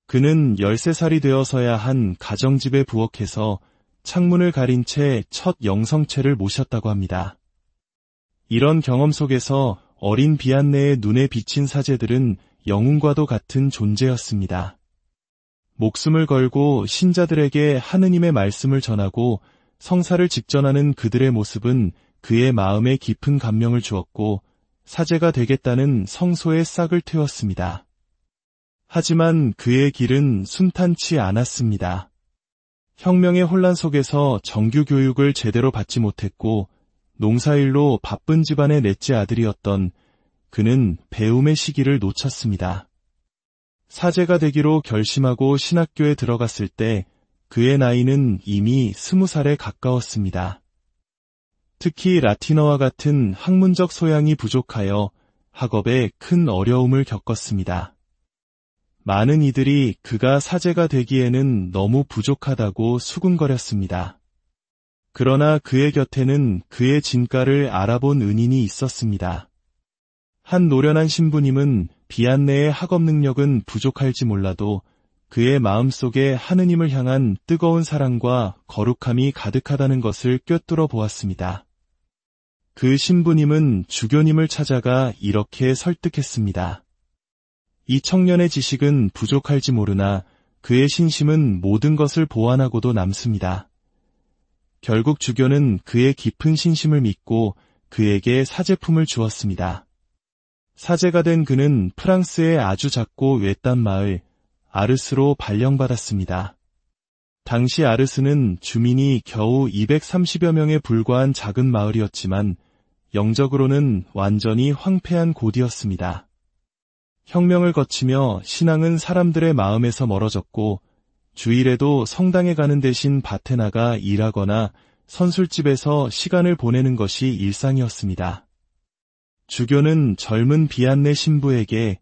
[SPEAKER 1] 그는 13살이 되어서야 한 가정집에 부엌에서 창문을 가린 채 첫 영성체를 모셨다고 합니다. 이런 경험 속에서 어린 비안내의 눈에 비친 사제들은 영웅과도 같은 존재였습니다. 목숨을 걸고 신자들에게 하느님의 말씀을 전하고 성사를 직전하는 그들의 모습은 그의 마음에 깊은 감명을 주었고 사제가 되겠다는 성소의 싹을 틔웠습니다. 하지만 그의 길은 순탄치 않았습니다. 혁명의 혼란 속에서 정규 교육을 제대로 받지 못했고 농사일로 바쁜 집안의 넷째 아들이었던 그는 배움의 시기를 놓쳤습니다. 사제가 되기로 결심하고 신학교에 들어갔을 때 그의 나이는 이미 20살에 가까웠습니다. 특히 라틴어와 같은 학문적 소양이 부족하여 학업에 큰 어려움을 겪었습니다. 많은 이들이 그가 사제가 되기에는 너무 부족하다고 수군거렸습니다. 그러나 그의 곁에는 그의 진가를 알아본 은인이 있었습니다. 한 노련한 신부님은 비안내의 학업 능력은 부족할지 몰라도 그의 마음속에 하느님을 향한 뜨거운 사랑과 거룩함이 가득하다는 것을 꿰뚫어 보았습니다. 그 신부님은 주교님을 찾아가 이렇게 설득했습니다. 이 청년의 지식은 부족할지 모르나 그의 신심은 모든 것을 보완하고도 남습니다. 결국 주교는 그의 깊은 신심을 믿고 그에게 사제품을 주었습니다. 사제가 된 그는 프랑스의 아주 작고 외딴 마을 아르스로 발령받았습니다. 당시 아르스는 주민이 겨우 230여 명에 불과한 작은 마을이었지만 영적으로는 완전히 황폐한 곳이었습니다. 혁명을 거치며 신앙은 사람들의 마음에서 멀어졌고 주일에도 성당에 가는 대신 밭에 나가 일하거나 선술집에서 시간을 보내는 것이 일상이었습니다. 주교는 젊은 비안내 신부에게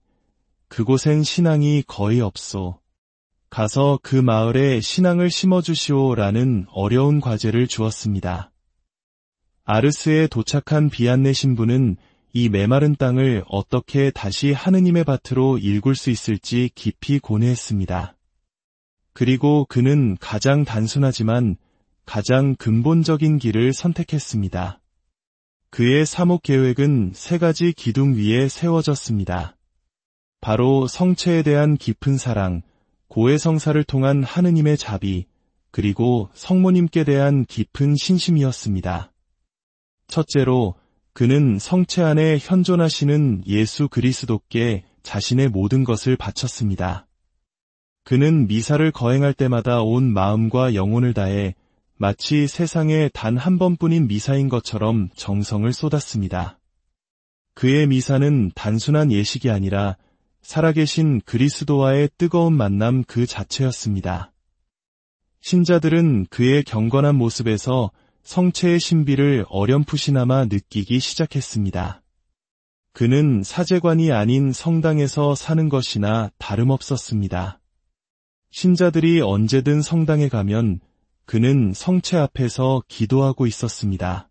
[SPEAKER 1] 그곳엔 신앙이 거의 없소. 가서 그 마을에 신앙을 심어주시오라는 어려운 과제를 주었습니다. 아르스에 도착한 비안내 신부는 이 메마른 땅을 어떻게 다시 하느님의 밭으로 일굴 수 있을지 깊이 고뇌했습니다. 그리고 그는 가장 단순하지만 가장 근본적인 길을 선택했습니다. 그의 사목 계획은 3가지 기둥 위에 세워졌습니다. 바로 성체에 대한 깊은 사랑, 고해성사를 통한 하느님의 자비, 그리고 성모님께 대한 깊은 신심이었습니다. 첫째로, 그는 성체 안에 현존하시는 예수 그리스도께 자신의 모든 것을 바쳤습니다. 그는 미사를 거행할 때마다 온 마음과 영혼을 다해 마치 세상에 단 한 번뿐인 미사인 것처럼 정성을 쏟았습니다. 그의 미사는 단순한 예식이 아니라 살아계신 그리스도와의 뜨거운 만남 그 자체였습니다. 신자들은 그의 경건한 모습에서 성체의 신비를 어렴풋이나마 느끼기 시작했습니다. 그는 사제관이 아닌 성당에서 사는 것이나 다름없었습니다. 신자들이 언제든 성당에 가면 그는 성체 앞에서 기도하고 있었습니다.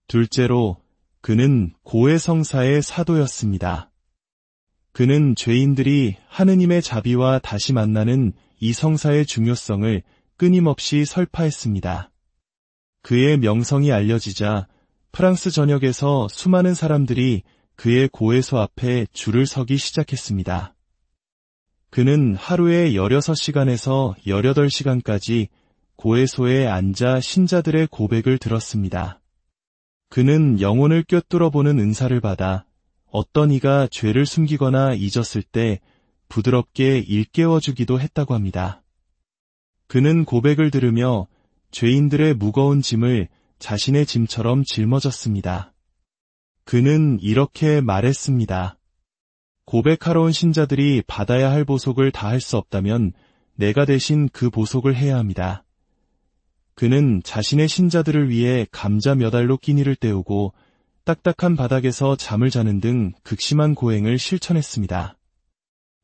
[SPEAKER 1] 둘째로, 그는 고해성사의 사도였습니다. 그는 죄인들이 하느님의 자비와 다시 만나는 이 성사의 중요성을 끊임없이 설파했습니다. 그의 명성이 알려지자 프랑스 전역에서 수많은 사람들이 그의 고해소 앞에 줄을 서기 시작했습니다. 그는 하루에 16시간에서 18시간까지 고해소에 앉아 신자들의 고백을 들었습니다. 그는 영혼을 꿰뚫어 보는 은사를 받아 어떤 이가 죄를 숨기거나 잊었을 때 부드럽게 일깨워주기도 했다고 합니다. 그는 고백을 들으며 죄인들의 무거운 짐을 자신의 짐처럼 짊어졌습니다. 그는 이렇게 말했습니다. 고백하러 온 신자들이 받아야 할 보속을 다 할 수 없다면 내가 대신 그 보속을 해야 합니다. 그는 자신의 신자들을 위해 감자 몇 알로 끼니를 때우고 딱딱한 바닥에서 잠을 자는 등 극심한 고행을 실천했습니다.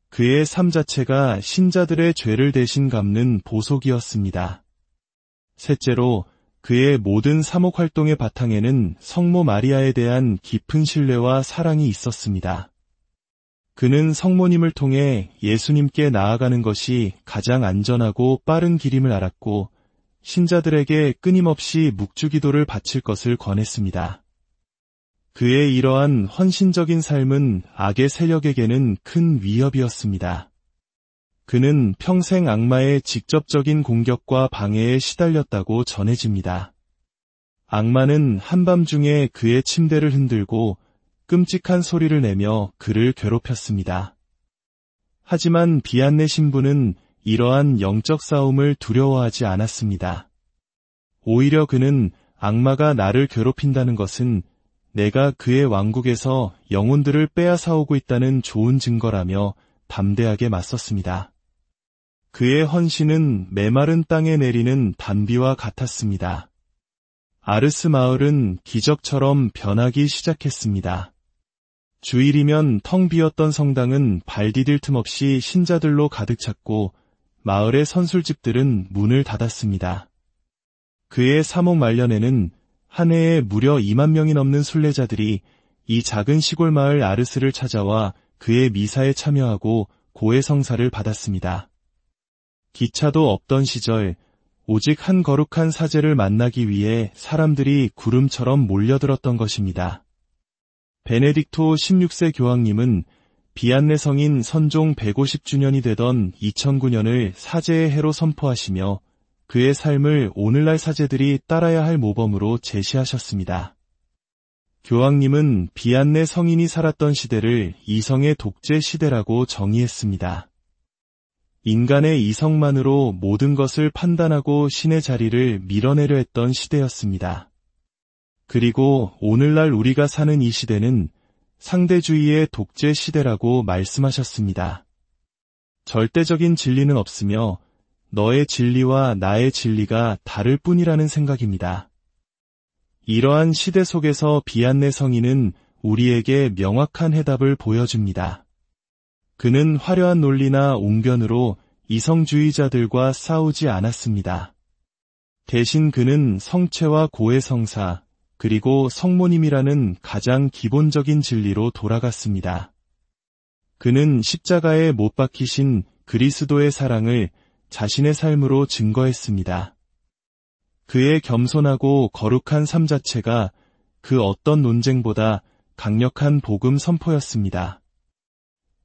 [SPEAKER 1] 그의 삶 자체가 신자들의 죄를 대신 갚는 보속이었습니다. 셋째로, 그의 모든 사목 활동의 바탕에는 성모 마리아에 대한 깊은 신뢰와 사랑이 있었습니다. 그는 성모님을 통해 예수님께 나아가는 것이 가장 안전하고 빠른 길임을 알았고, 신자들에게 끊임없이 묵주기도를 바칠 것을 권했습니다. 그의 이러한 헌신적인 삶은 악의 세력에게는 큰 위협이었습니다. 그는 평생 악마의 직접적인 공격과 방해에 시달렸다고 전해집니다. 악마는 한밤중에 그의 침대를 흔들고 끔찍한 소리를 내며 그를 괴롭혔습니다. 하지만 비안네 신부는 이러한 영적 싸움을 두려워하지 않았습니다. 오히려 그는 악마가 나를 괴롭힌다는 것은 내가 그의 왕국에서 영혼들을 빼앗아오고 있다는 좋은 증거라며 담대하게 맞섰습니다. 그의 헌신은 메마른 땅에 내리는 단비와 같았습니다. 아르스 마을은 기적처럼 변하기 시작했습니다. 주일이면 텅 비었던 성당은 발 디딜 틈 없이 신자들로 가득 찼고 마을의 선술집들은 문을 닫았습니다. 그의 사목 말년에는 한 해에 무려 2만 명이 넘는 순례자들이 이 작은 시골 마을 아르스를 찾아와 그의 미사에 참여하고 고해 성사를 받았습니다. 기차도 없던 시절 오직 한 거룩한 사제를 만나기 위해 사람들이 구름처럼 몰려들었던 것입니다. 베네딕토 16세 교황님은 비안네 성인 선종 150주년이 되던 2009년을 사제의 해로 선포하시며 그의 삶을 오늘날 사제들이 따라야 할 모범으로 제시하셨습니다. 교황님은 비안네 성인이 살았던 시대를 이성의 독재 시대라고 정의했습니다. 인간의 이성만으로 모든 것을 판단하고 신의 자리를 밀어내려 했던 시대였습니다. 그리고 오늘날 우리가 사는 이 시대는 상대주의의 독재 시대라고 말씀하셨습니다. 절대적인 진리는 없으며 너의 진리와 나의 진리가 다를 뿐이라는 생각입니다. 이러한 시대 속에서 비안네 성인은 우리에게 명확한 해답을 보여줍니다. 그는 화려한 논리나 웅변으로 이성주의자들과 싸우지 않았습니다. 대신 그는 성체와 고해 성사, 그리고 성모님이라는 가장 기본적인 진리로 돌아갔습니다. 그는 십자가에 못 박히신 그리스도의 사랑을 자신의 삶으로 증거했습니다. 그의 겸손하고 거룩한 삶 자체가 그 어떤 논쟁보다 강력한 복음 선포였습니다.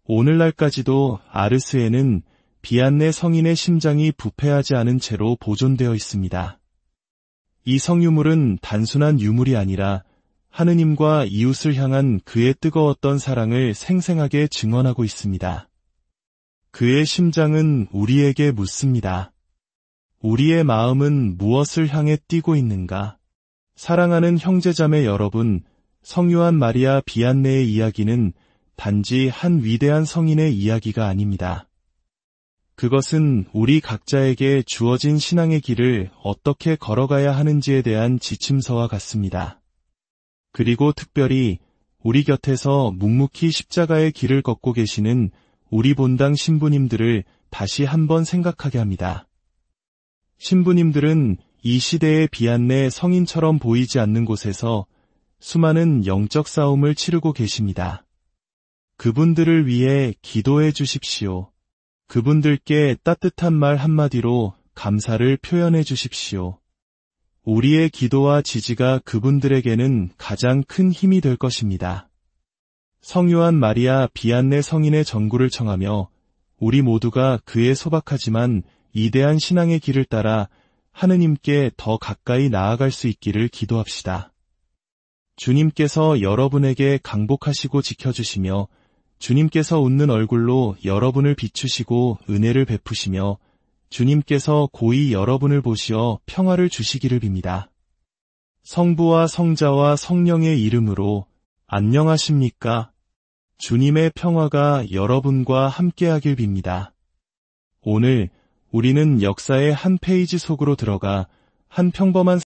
[SPEAKER 1] 오늘날까지도 아르스에는 비안네 성인의 심장이 부패하지 않은 채로 보존되어 있습니다. 이 성유물은 단순한 유물이 아니라 하느님과 이웃을 향한 그의 뜨거웠던 사랑을 생생하게 증언하고 있습니다. 그의 심장은 우리에게 묻습니다. 우리의 마음은 무엇을 향해 뛰고 있는가? 사랑하는 형제자매 여러분, 성유한 마리아 비안네의 이야기는 단지 한 위대한 성인의 이야기가 아닙니다. 그것은 우리 각자에게 주어진 신앙의 길을 어떻게 걸어가야 하는지에 대한 지침서와 같습니다. 그리고 특별히 우리 곁에서 묵묵히 십자가의 길을 걷고 계시는 우리 본당 신부님들을 다시 한번 생각하게 합니다. 신부님들은 이 시대의 비안네 성인처럼 보이지 않는 곳에서 수많은 영적 싸움을 치르고 계십니다. 그분들을 위해 기도해 주십시오. 그분들께 따뜻한 말 한마디로 감사를 표현해 주십시오. 우리의 기도와 지지가 그분들에게는 가장 큰 힘이 될 것입니다. 성유한 마리아 비안네 성인의 전구를 청하며 우리 모두가 그의 소박하지만 이대한 신앙의 길을 따라 하느님께 더 가까이 나아갈 수 있기를 기도합시다. 주님께서 여러분에게 강복하시고 지켜주시며 주님께서 웃는 얼굴로 여러분을 비추시고 은혜를 베푸시며 주님께서 고이 여러분을 보시어 평화를 주시기를 빕니다. 성부와 성자와 성령의 이름으로 안녕하십니까? 주님의 평화가 여러분과 함께하길 빕니다. 오늘 우리는 역사의 한 페이지 속으로 들어가 한 평범한